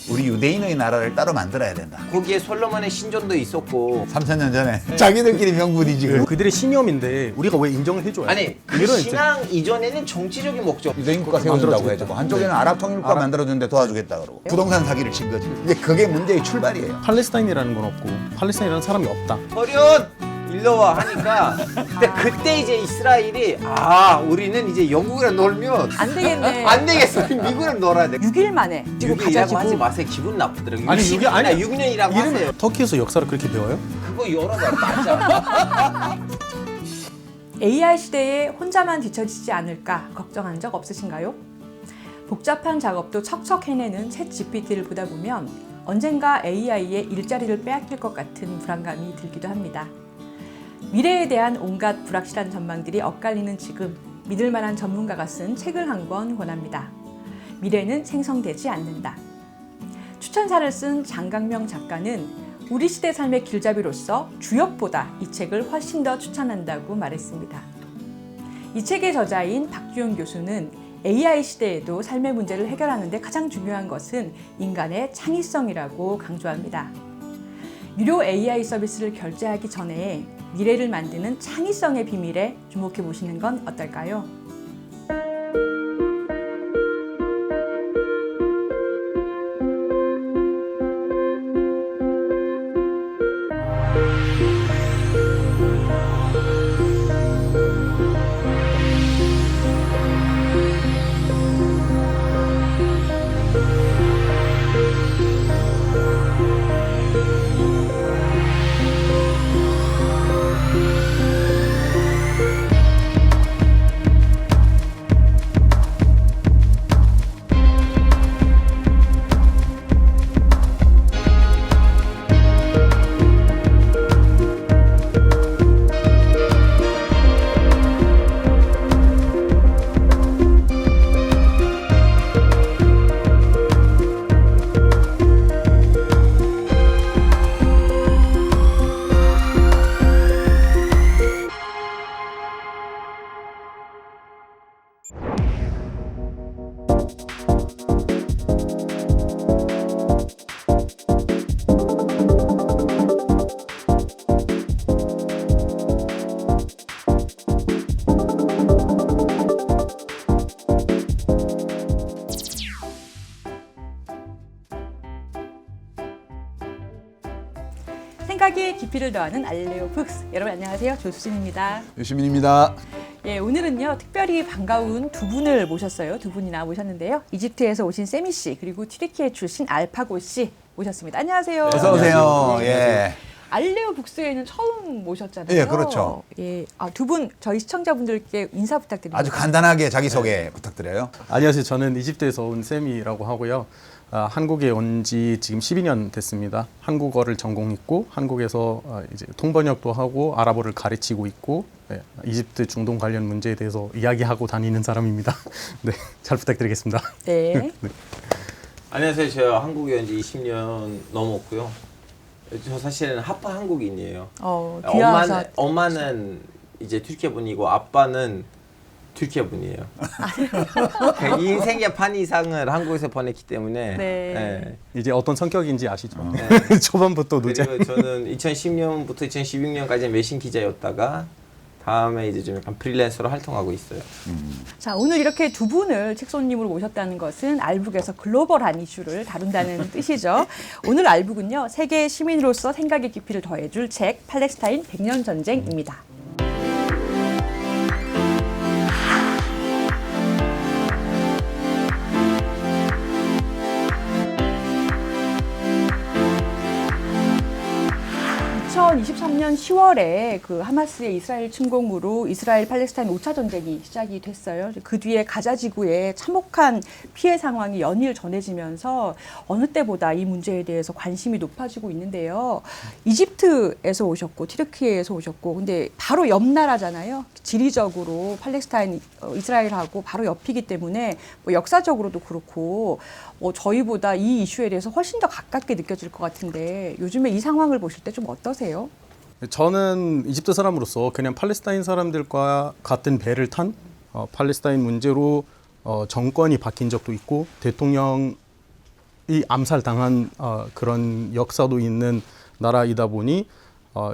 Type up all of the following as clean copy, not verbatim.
우리 유대인의 나라를 따로 만들어야 된다. 거기에 솔로몬의 신전도 있었고 3,000년 전에 자기들끼리 명분이 지금. 그들의 신념인데 우리가 왜 인정을 해줘야 돼? 아니 그 이런 신앙 이전에는 정치적인 목적. 유대인 국가 세워준다고 해주고 한쪽에는 아랍 통일국가 만들어주는데 도와주겠다 그러고 부동산 사기를 친 거지. 이제 그게 문제의 출발이에요. 팔레스타인이라는 건 없고 팔레스타인이라는 사람이 없다. 허련 일로 와 하니까 근데 그때 이제 이스라엘이 우리는 이제 영국이랑 놀면 안 되겠네. 안 되겠어. 미국이랑 놀아야 돼. 6일 만에 지금 6일이라고 하지 가자지고 마세요. 기분 나쁘더라고요. 아니, 60일이나 6일 아니 6년이라고 하세요. 터키에서 역사를 그렇게 배워요? 그거 열어봐. 맞아. AI 시대에 혼자만 뒤처지지 않을까 걱정한 적 없으신가요? 복잡한 작업도 척척 해내는 챗 GPT를 보다 보면 언젠가 AI의 일자리를 빼앗길 것 같은 불안감이 들기도 합니다. 미래에 대한 온갖 불확실한 전망들이 엇갈리는 지금 믿을 만한 전문가가 쓴 책을 한 권 권합니다. 미래는 생성되지 않는다. 추천사를 쓴 장강명 작가는 우리 시대 삶의 길잡이로서 주역보다 이 책을 훨씬 더 추천한다고 말했습니다. 이 책의 저자인 박주영 교수는 AI 시대에도 삶의 문제를 해결하는 데 가장 중요한 것은 인간의 창의성이라고 강조합니다. 유료 AI 서비스를 결제하기 전에 미래를 만드는 창의성의 비밀에 주목해 보시는 건 어떨까요? 생각의 깊이를 더하는 알레오 북스. 여러분 안녕하세요. 조수진입니다. 유시민입니다. 예, 오늘은요 특별히 반가운 두 분을 모셨어요. 두 분이나 모셨는데요. 이집트에서 오신 세미 씨 그리고 튀르키예 출신 알파고 씨 모셨습니다. 안녕하세요. 어서 오세요. 예. 알레오 북스에는 처음 모셨잖아요. 예, 그렇죠. 예, 두 분 저희 시청자분들께 인사 부탁드립니다. 아주 간단하게 자기소개 부탁드려요. 안녕하세요. 저는 이집트에서 온 쌤이라고 하고요. 한국에 온 지 지금 12년 됐습니다. 한국어를 전공했고 한국에서 이제 통번역도 하고 아랍어를 가르치고 있고 이집트 중동 관련 문제에 대해서 이야기하고 다니는 사람입니다. 네, 잘 부탁드리겠습니다. 네. 안녕하세요. 저 한국에 온 지 20년 넘었고요. 저 사실은 하파 한국인이에요. 귀하셔. 엄마는 이제 튀르키예 분이고 아빠는 튀르키예 분이에요. 인생의 반 이상을 한국에서 보냈기 때문에. 네. 이제 어떤 성격인지 아시죠? 네. 초반부터 노제. 그리고 저는 2010년부터 2016년까지 외신 기자였다가 다음에 이제 좀 약간 프리랜서로 활동하고 있어요. 자, 오늘 이렇게 두 분을 책 손님으로 모셨다는 것은 알북에서 글로벌한 이슈를 다룬다는 뜻이죠. 오늘 알북은요, 세계 시민으로서 생각의 깊이를 더해줄 책 팔레스타인 100년 전쟁입니다. (2023년 10월에) 그 하마스의 이스라엘 침공으로 이스라엘 팔레스타인 5차 전쟁이 시작이 됐어요. 그 뒤에 가자 지구의 참혹한 피해 상황이 연일 전해지면서 어느 때보다 이 문제에 대해서 관심이 높아지고 있는데요. 이집트에서 오셨고 튀르키예에서 오셨고 근데 바로 옆 나라잖아요. 지리적으로 팔레스타인 이스라엘하고 바로 옆이기 때문에 뭐 역사적으로도 그렇고 저희보다 이 이슈에 대해서 훨씬 더 가깝게 느껴질 것 같은데 요즘에 이 상황을 보실 때 좀 어떠세요? 저는 이집트 사람으로서 그냥 팔레스타인 사람들과 같은 배를 탄 팔레스타인 문제로 정권이 바뀐 적도 있고 대통령 이 암살당한 그런 역사도 있는 나라이다 보니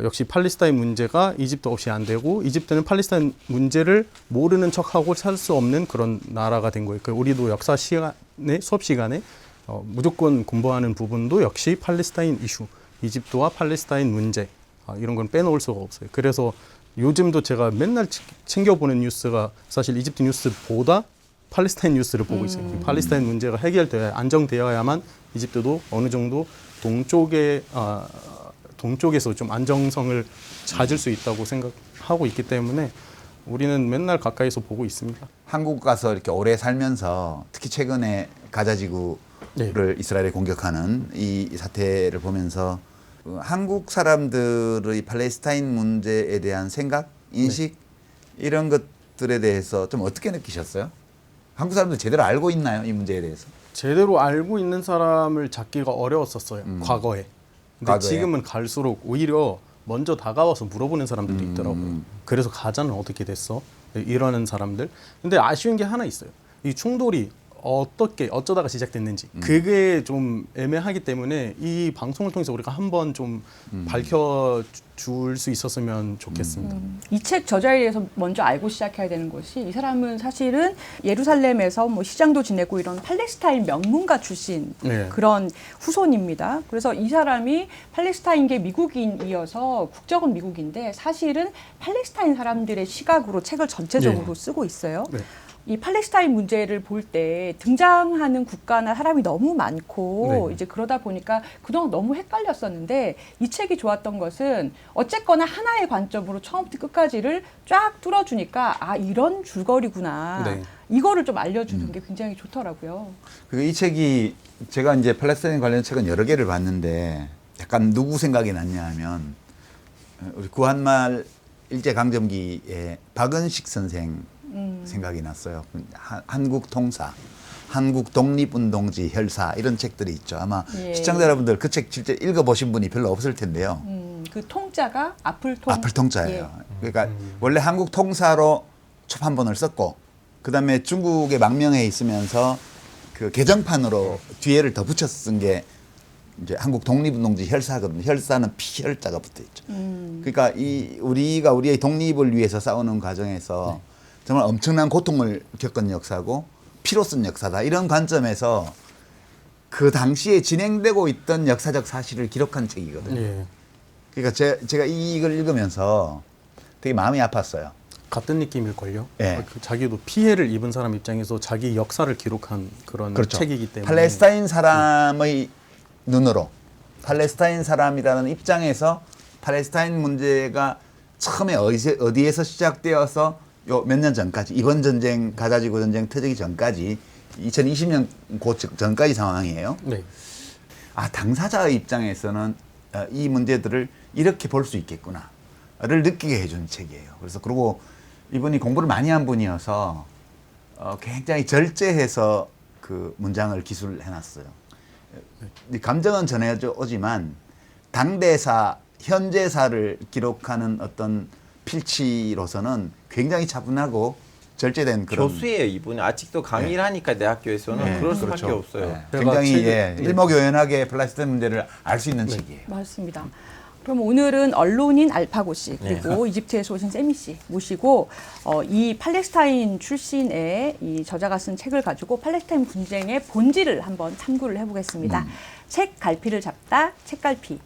역시 팔레스타인 문제가 이집트 없이 안 되고 이집트는 팔레스타인 문제를 모르는 척하고 살 수 없는 그런 나라가 된 거예요. 우리도 역사 시간에 수업 시간에 무조건 공부하는 부분도 역시 팔레스타인 이슈, 이집트와 팔레스타인 문제 이런 건 빼놓을 수가 없어요. 그래서 요즘도 제가 맨날 챙겨보는 뉴스가 사실 이집트 뉴스보다 팔레스타인 뉴스를 보고 있어요. 팔레스타인 문제가 해결되어야 안정되어야만 이집트도 어느 정도 동쪽에서 좀 안정성을 찾을 수 있다고 생각하고 있기 때문에 우리는 맨날 가까이서 보고 있습니다. 한국 가서 이렇게 오래 살면서 특히 최근에 가자지구를 네. 이스라엘이 공격하는 이 사태를 보면서 한국 사람들의 팔레스타인 문제에 대한 생각, 인식 이런 것들에 대해서 좀 어떻게 느끼셨어요? 한국 사람들 제대로 알고 있나요? 이 문제에 대해서? 제대로 알고 있는 사람을 찾기가 어려웠었어요. 과거에. 근데 과거에? 지금은 갈수록 오히려 먼저 다가와서 물어보는 사람들도 있더라고요. 그래서 가자는 어떻게 됐어? 이러는 사람들. 근데 아쉬운 게 하나 있어요. 이 충돌이 어쩌다가 시작됐는지 그게 좀 애매하기 때문에 이 방송을 통해서 우리가 한번 좀 밝혀줄 수 있었으면 좋겠습니다. 이 책 저자에 대해서 먼저 알고 시작해야 되는 것이 이 사람은 사실은 예루살렘에서 뭐 시장도 지내고 이런 팔레스타인 명문가 출신 네. 그런 후손입니다. 그래서 이 사람이 팔레스타인계 미국인이어서 국적은 미국인데 사실은 팔레스타인 사람들의 시각으로 책을 전체적으로 네. 쓰고 있어요. 네. 이 팔레스타인 문제를 볼 때 등장하는 국가나 사람이 너무 많고 네. 이제 그러다 보니까 그동안 너무 헷갈렸었는데 이 책이 좋았던 것은 어쨌거나 하나의 관점으로 처음부터 끝까지를 쫙 뚫어주니까 아 이런 줄거리구나 네. 이거를 좀 알려주는 게 굉장히 좋더라고요. 그리고 이 책이 제가 이제 팔레스타인 관련 책은 여러 개를 봤는데 약간 누구 생각이 났냐 하면 우리 구한말 일제강점기에 박은식 선생 생각이 났어요. 한국 통사, 한국 독립운동지 혈사 이런 책들이 있죠. 아마 예. 시청자 여러분들 그 책 실제 읽어보신 분이 별로 없을 텐데요. 그 통자가 앞을통. 앞을 통자예요. 예. 그러니까 원래 한국 통사로 초판본을 썼고 그다음에 중국에 망명해 있으면서 그 개정판으로 뒤에를 더 붙여 쓴 게 이제 한국 독립운동지 혈사거든요. 혈사는 피혈자가 붙어 있죠. 그러니까 우리가 우리의 독립을 위해서 싸우는 과정에서 정말 엄청난 고통을 겪은 역사고 피로 쓴 역사다. 이런 관점에서 그 당시에 진행되고 있던 역사적 사실을 기록한 책이거든요. 예. 그러니까 제가 이걸 읽으면서 되게 마음이 아팠어요. 같은 느낌일걸요. 예. 자기도 피해를 입은 사람 입장에서 자기 역사를 기록한 그런 그렇죠. 책이기 때문에 팔레스타인 사람의 눈으로 팔레스타인 사람이라는 입장에서 팔레스타인 문제가 처음에 어디에서 시작되어서 요 몇 년 전까지 이번 전쟁 가자지구 전쟁 터지기 전까지 2020년 그 전까지 상황이에요. 네. 아 당사자의 입장에서는 이 문제들을 이렇게 볼 수 있겠구나를 느끼게 해준 책이에요. 그래서 그리고 이분이 공부를 많이 한 분이어서 굉장히 절제해서 그 문장을 기술해놨어요. 감정은 전해져 오지만 당대사, 현재사를 기록하는 어떤 필치로서는 굉장히 차분하고 절제된 그런 교수예요 이분이. 아직도 강의를 하니까 내 학교에서는 그럴 수밖에 그렇죠. 없어요. 네. 제가 굉장히 책을- 일목요연하게 팔레스타인 문제를 알 수 있는 책이에요. 맞습니다. 그럼 오늘은 언론인 알파고 씨 그리고 이집트에서 오신 세미 씨 모시고 이 팔레스타인 출신의 이 저자가 쓴 책을 가지고 팔레스타인 분쟁의 본질을 한번 탐구를 해보겠습니다. 책 갈피를 잡다 책갈피.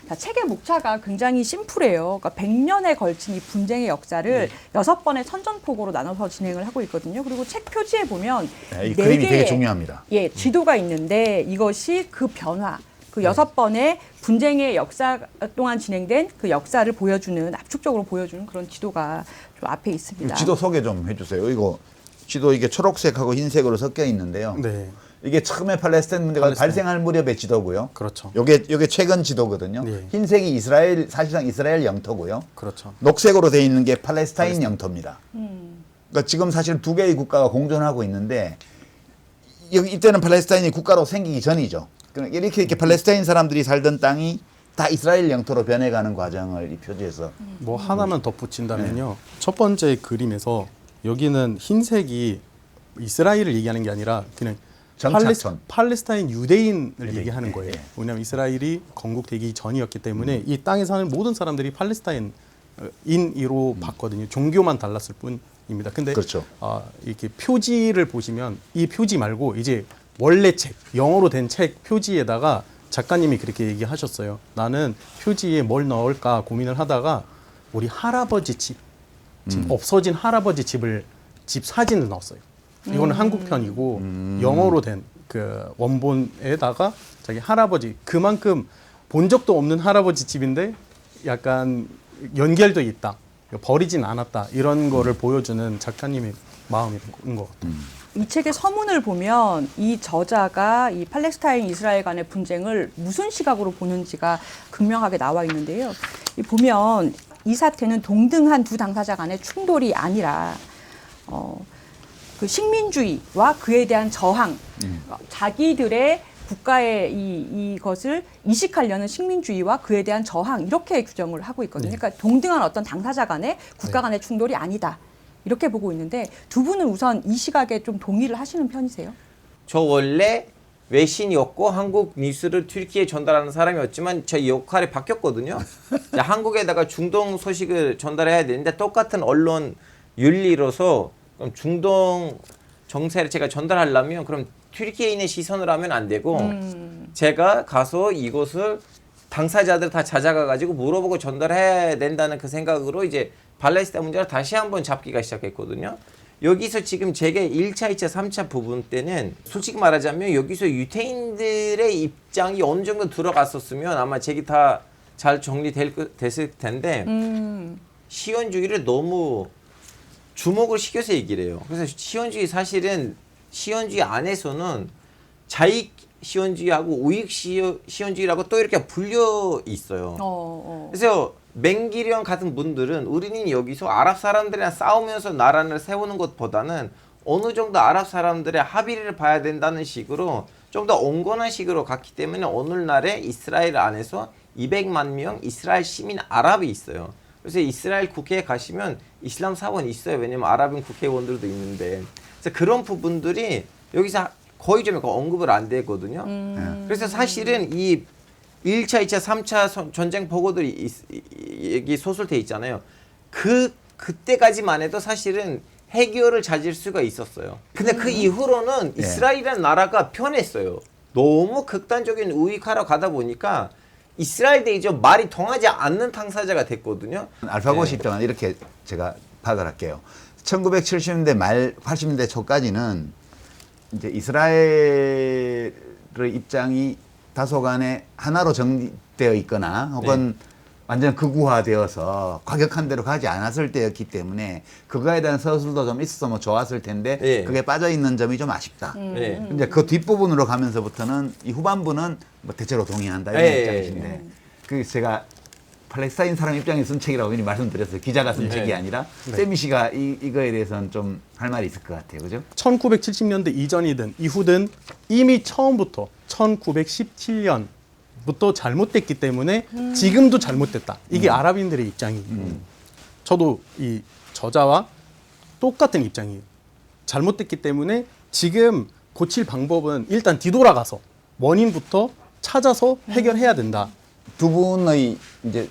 자, 책의 목차가 굉장히 심플해요. 그러니까 100년에 걸친 이 분쟁의 역사를 6번의 선전포고로 나눠서 진행을 하고 있거든요. 그리고 책 표지에 보면 이 네 그림이 되게 개의 중요합니다. 예, 지도가 있는데 이것이 그 변화, 그 6번의 분쟁의 역사 동안 진행된 그 역사를 보여주는 압축적으로 보여주는 그런 지도가 좀 앞에 있습니다. 지도 소개 좀 해주세요. 이거 지도 이게 초록색하고 흰색으로 섞여 있는데요. 네. 이게 처음에 팔레스타인 문제가 발생할 무렵의 지도고요. 그렇죠. 요게 최근 지도거든요. 네. 흰색이 사실상 이스라엘 영토고요. 그렇죠. 녹색으로 되어 있는 게 팔레스타인 영토입니다. 그러니까 지금 사실 두 개의 국가가 공존하고 있는데 이때는 팔레스타인이 국가로 생기기 전이죠. 그러니까 이렇게 팔레스타인 사람들이 살던 땅이 다 이스라엘 영토로 변해가는 과정을 이 표지에서 뭐 하나만 덧붙인다면요. 첫 번째 그림에서 여기는 흰색이 이스라엘을 얘기하는 게 아니라 그냥 정착촌. 팔레스타인 유대인을 유대인. 얘기하는 거예요. 예. 왜냐하면 이스라엘이 건국되기 전이었기 때문에 이 땅에 사는 모든 사람들이 팔레스타인인으로 봤거든요. 종교만 달랐을 뿐입니다. 근데 그렇죠. 이렇게 표지를 보시면 이 표지 말고 이제 원래 책, 영어로 된 책 표지에다가 작가님이 그렇게 얘기하셨어요. 나는 표지에 뭘 넣을까 고민을 하다가 우리 할아버지 집, 지금 없어진 할아버지 집 사진을 넣었어요. 이거는 한국 편이고 영어로 된 그 원본에다가 자기 할아버지, 그만큼 본 적도 없는 할아버지 집인데 약간 연결돼 있다, 버리진 않았다, 이런 거를 보여주는 작가님의 마음인 것 같아요. 이 책의 서문을 보면 이 저자가 이 팔레스타인 이스라엘 간의 분쟁을 무슨 시각으로 보는지가 극명하게 나와 있는데요. 이 보면 이 사태는 동등한 두 당사자 간의 충돌이 아니라 그 식민주의와 그에 대한 저항, 자기들의 국가의 이것을 이식하려는 식민주의와 그에 대한 저항, 이렇게 규정을 하고 있거든요. 그러니까 동등한 어떤 당사자 간의 국가 간의 충돌이 아니다, 이렇게 보고 있는데, 두 분은 우선 이 시각에 좀 동의를 하시는 편이세요? 저 원래 외신이었고 한국 뉴스를 튀르키예에 전달하는 사람이었지만 저 역할이 바뀌었거든요. 한국에다가 중동 소식을 전달해야 되는데 똑같은 언론 윤리로서 그럼 중동 정세를 제가 전달하려면 그럼 튀르키예인의 시선을 하면 안 되고 제가 가서 이것을 당사자들 다 찾아가 가지고 물어보고 전달해야 된다는 그 생각으로 이제 팔레스타인 문제를 다시 한번 잡기가 시작했거든요. 여기서 지금 제가 1차, 2차, 3차 부분 때는 솔직히 말하자면 여기서 유태인들의 입장이 어느 정도 들어갔었으면 아마 책이 다 잘 정리됐을 텐데 시원주의를 너무 주목을 시켜서 얘기를 해요. 그래서 시원주의, 사실은 시원주의 안에서는 자익 시원주의하고 우익 시원주의라고 또 이렇게 불려 있어요. 그래서 맹기령 같은 분들은 우리는 여기서 아랍 사람들이랑 싸우면서 나라를 세우는 것보다는 어느 정도 아랍 사람들의 합의를 봐야 된다는 식으로 좀 더 온건한 식으로 갔기 때문에 오늘날에 이스라엘 안에서 200만 명 이스라엘 시민 아랍이 있어요. 그래서 이스라엘 국회에 가시면 이슬람 사원이 있어요. 왜냐면 아랍인 국회의원들도 있는데. 그래서 그런 부분들이 여기서 거의 좀 언급을 안 되거든요. 그래서 사실은 이 1차, 2차, 3차 전쟁 보고들이 여기 소설돼 있잖아요. 그때까지만 해도 사실은 해결을 찾을 수가 있었어요. 근데 그 이후로는 이스라엘이라는 나라가 편했어요. 너무 극단적인 우익하러 가다 보니까 이스라엘 대 이제 말이 통하지 않는 당사자가 됐거든요. 알파고시 입장은 이렇게 제가 파악을 할게요. 1970년대 말 80년대 초까지는 이제 이스라엘의 입장이 다소간에 하나로 정리되어 있거나 혹은 완전 극우화되어서 과격한 대로 가지 않았을 때였기 때문에 그거에 대한 서술도 좀 있었으면 좋았을 텐데 그게 빠져 있는 점이 좀 아쉽다. 이제 그 뒷부분으로 가면서부터는 이 후반부는 뭐 대체로 동의한다 이런 입장이신데 그 제가 팔레스타인 사람 입장에 쓴 책이라고 이미 말씀드렸어요. 기자가 쓴 책이 아니라 세미 씨가 이거에 대해서는 좀 할 말이 있을 것 같아요. 그죠? 1970년대 이전이든 이후든 이미 처음부터 1917년부터 잘못됐기 때문에 지금도 잘못됐다. 이게 아랍인들의 입장이고 저도 이 저자와 똑같은 입장이에요. 잘못됐기 때문에 지금 고칠 방법은 일단 뒤돌아가서 원인부터 찾아서 해결해야 된다. 두 분의 이제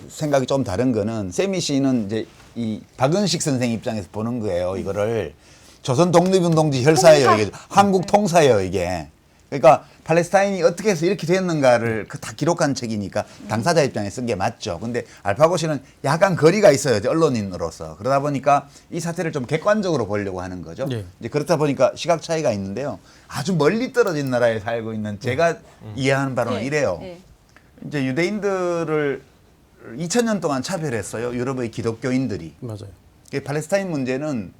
생각이 좀 다른 거는 세미 씨는 이제 이 박은식 선생 입장에서 보는 거예요. 이거를 조선 독립운동지 혈사예요. 이게 한국 통사예요. 이게. 그러니까 팔레스타인이 어떻게 해서 이렇게 됐는가를 다 기록한 책이니까 당사자 입장에 쓴 게 맞죠. 근데 알파고 씨는 약간 거리가 있어요. 언론인으로서. 그러다 보니까 이 사태를 좀 객관적으로 보려고 하는 거죠. 이제 그렇다 보니까 시각 차이가 있는데요. 아주 멀리 떨어진 나라에 살고 있는 제가 이해하는 바로는 이래요. 이제 유대인들을 2000년 동안 차별했어요. 유럽의 기독교인들이. 맞아요. 팔레스타인 문제는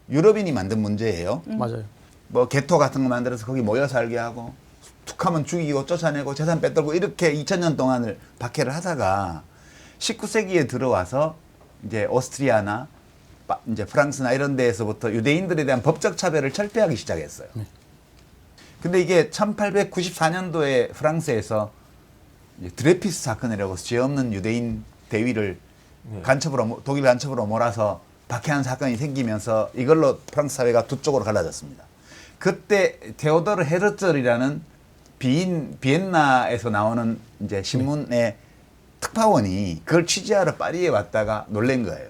유럽인이 만든 문제예요. 맞아요. 뭐 게토 같은 거 만들어서 거기 모여 살게 하고 툭하면 죽이고 쫓아내고 재산 뺏들고 이렇게 2000년 동안을 박해를 하다가 19세기에 들어와서 이제 오스트리아나 이제 프랑스나 이런 데에서부터 유대인들에 대한 법적 차별을 철폐하기 시작했어요. 근데 이게 1894년도에 프랑스에서 드레피스 사건이라고 죄 없는 유대인 대위를 간첩으로 독일 간첩으로 몰아서 박해한 사건이 생기면서 이걸로 프랑스 사회가 두 쪽으로 갈라졌습니다. 그때 테오도르 헤르tzl이라는 비엔나에서 나오는 이제 신문의 특파원이 그걸 취재하러 파리에 왔다가 놀란 거예요.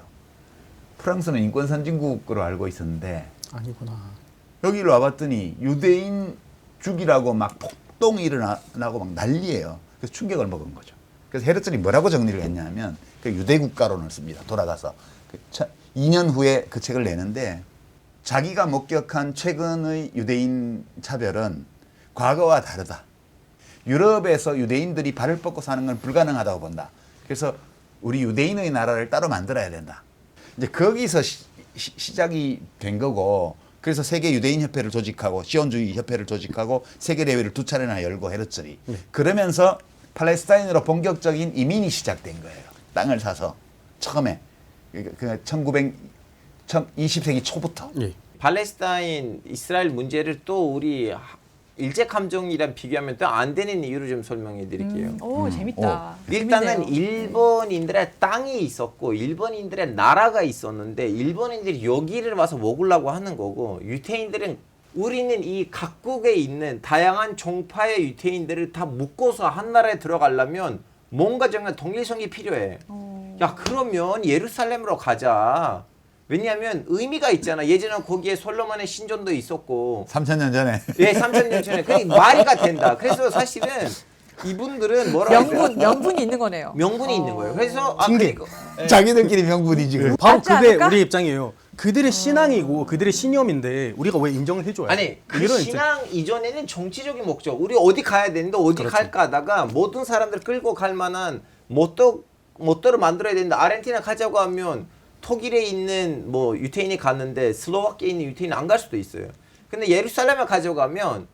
프랑스는 인권 선진국으로 알고 있었는데 아니구나. 여기를 와봤더니 유대인 죽이라고 막 폭동이 일어나고 막 난리예요. 그래서 충격을 먹은 거죠. 그래서 헤르tzl이 뭐라고 정리를 했냐면 그 유대 국가론을 씁니다. 돌아가서 2년 후에 그 책을 내는데 자기가 목격한 최근의 유대인 차별은 과거와 다르다. 유럽에서 유대인들이 발을 뻗고 사는 건 불가능하다고 본다. 그래서 우리 유대인의 나라를 따로 만들어야 된다. 이제 거기서 시작이 된 거고, 그래서 세계 유대인 협회를 조직하고 시온주의 협회를 조직하고 세계 대회를 2차례나 열고 헤르tzl이 그러면서 팔레스타인으로 본격적인 이민이 시작된 거예요. 땅을 사서 처음에 그 20세기 초부터. 예. 팔레스타인 이스라엘 문제를 또 우리 일제 감정이랑 비교하면 또 안 되는 이유를 좀 설명해 드릴게요. 오, 재밌다. 일단은 재밌네요. 일본인들의 땅이 있었고 일본인들의 나라가 있었는데 일본인들이 여기를 와서 먹으려고 하는 거고, 유태인들은 우리는 이 각국에 있는 다양한 종파의 유태인들을 다 묶어서 한 나라에 들어가려면 뭔가 정말 통일성이 필요해. 야, 그러면 예루살렘으로 가자. 왜냐하면 의미가 있잖아. 예전에 거기에 솔로몬의 신전도 있었고. 3000년 전에. 예, 3000년 전에. 그게 말이가 된다. 그래서 사실은 이분들은 뭐라고 해야 되나? 명분이 있는 거네요. 명분이 있는 거예요. 그래서 징계. 자기들끼리 명분이지. 바로 맞지 그게 않을까? 우리 입장이에요. 그들의 신앙이고 그들의 신념인데 우리가 왜 인정을 해줘야 돼? 아니, 그 이런 신앙 이전에는 정치적인 목적. 우리 어디 가야 되는데 어디 그렇죠. 갈까 하다가 모든 사람들 끌고 갈 만한 모터를 만들어야 되는데, 아르헨티나 가자고 하면 독일에 있는 뭐 유태인이 갔는데 슬로바키아에 있는 유태인이 안 갈 수도 있어요. 근데 예루살렘에 가져가면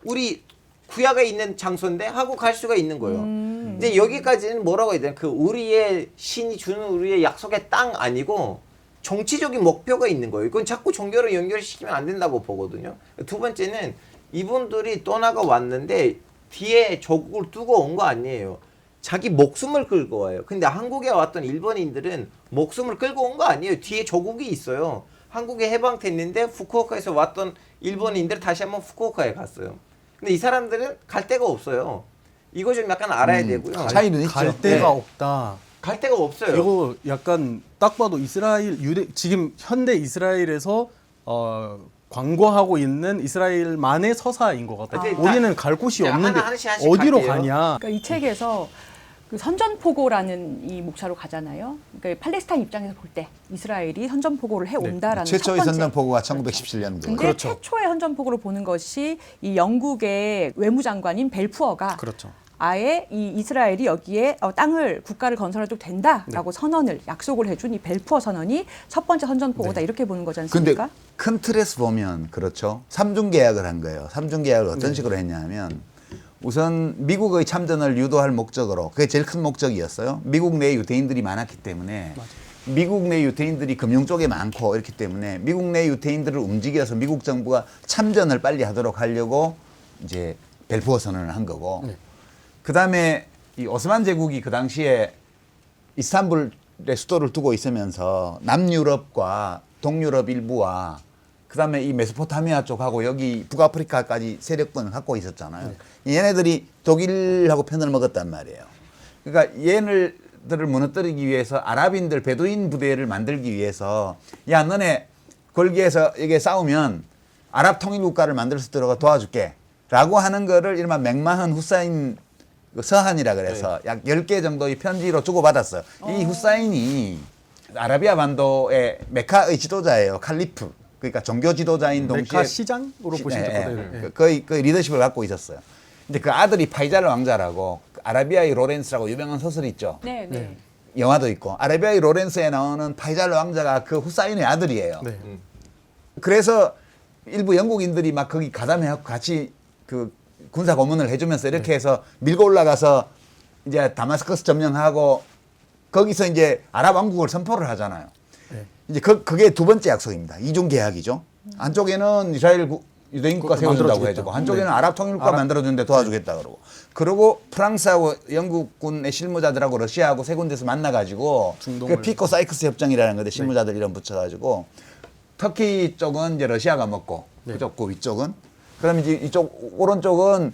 우리 구약에 있는 장소인데 하고 갈 수가 있는 거예요. 근데 여기까지는 뭐라고 해야 되나? 그 우리의 신이 주는 우리의 약속의 땅 아니고 정치적인 목표가 있는 거예요. 이건 자꾸 종교로 연결시키면 안 된다고 보거든요. 두 번째는 이분들이 떠나가 왔는데 뒤에 조국을 두고 온 거 아니에요. 자기 목숨을 끌고 와요. 근데 한국에 왔던 일본인들은 목숨을 끌고 온 거 아니에요. 뒤에 조국이 있어요. 한국에 해방됐는데 후쿠오카에서 왔던 일본인들 다시 한번 후쿠오카에 갔어요. 근데 이 사람들은 갈 데가 없어요. 이거 좀 약간 알아야 되고요. 차이는 있죠. 갈 데가 네. 없다. 갈 데가 없어요. 이거 약간 딱 봐도 이스라엘 지금 현대 이스라엘에서 광고하고 있는 이스라엘만의 서사인 것 같아요. 우리는 갈 곳이 자, 없는데 하나씩 어디로 갈게요. 가냐? 그러니까 이 책에서 그 선전포고라는 이 목차로 가잖아요. 그러니까 팔레스타인 입장에서 볼 때 이스라엘이 선전포고를 해온다라는 첫 최초의 번째. 선전포고가 1917년도에. 근데 그렇죠. 최초의 선전포고로 보는 것이 이 영국의 외무장관인 벨푸어가 그렇죠. 아예 이 이스라엘이 여기에 땅을 국가를 건설해도 된다라고 선언을 약속을 해준 이 벨푸어 선언이 첫 번째 선전포고다 이렇게 보는 거지 근데 않습니까? 큰 틀에서 보면 그렇죠. 3중 계약을 한 거예요. 3중 계약을 어떤 식으로 했냐면 우선 미국의 참전을 유도할 목적으로, 그게 제일 큰 목적이었어요. 미국 내 유태인들이 많았기 때문에 미국 내 유태인들이 금융 쪽에 많고 이렇기 때문에 미국 내 유태인들을 움직여서 미국 정부가 참전을 빨리 하도록 하려고 이제 벨푸어 선언을 한 거고, 그다음에 이 오스만 제국이 그 당시에 이스탄불의 수도를 두고 있으면서 남유럽과 동유럽 일부와 그다음에 이 메소포타미아 쪽하고 여기 북아프리카까지 세력권을 갖고 있었잖아요. 얘네들이 독일하고 편을 먹었단 말이에요. 그러니까 얘네들을 무너뜨리기 위해서 아랍인들 베두인 부대를 만들기 위해서, 야 너네 걸기에서 이게 싸우면 아랍 통일국가를 만들 수 있도록 도와줄게 라고 하는 거를 이른바 맥마흔 후사인 서한이라 그래서 약 10개 정도의 편지로 주고받았어요. 이 후사인이 아라비아 반도의 메카의 지도자예요. 칼리프. 그러니까 종교 지도자인 동시에 메카 시장으로 보시면 되거든요. 거의 리더십을 갖고 있었어요. 근데 그 아들이 파이잘 왕자라고, 아라비아의 로렌스라고 유명한 소설이 있죠. 네, 네. 영화도 있고, 아라비아의 로렌스에 나오는 파이잘 왕자가 그 후사인의 아들이에요. 네. 그래서 일부 영국인들이 막 거기 가담해갖고 같이 그 군사 고문을 해주면서 이렇게 해서 밀고 올라가서 이제 다마스커스 점령하고 거기서 이제 아랍 왕국을 선포를 하잖아요. 이제 그게 두 번째 약속입니다. 이중 계약이죠. 한쪽에는 이스라엘 유대인 국가 그것도 세워준다고 만들어주겠다. 해주고 한쪽에는 네. 아랍 통일국가 아랍- 만들어주는데 도와주겠다 그러고 그리고 프랑스하고 영국군의 실무자들하고 러시아하고 세 군데서 만나가지고 중동을- 그 피코 사이크스 협정이라는 건데 실무자들 이름 붙여가지고 터키 쪽은 이제 러시아가 먹고 네. 그쪽 그 위쪽은 그다음에 이제 이쪽 오른쪽은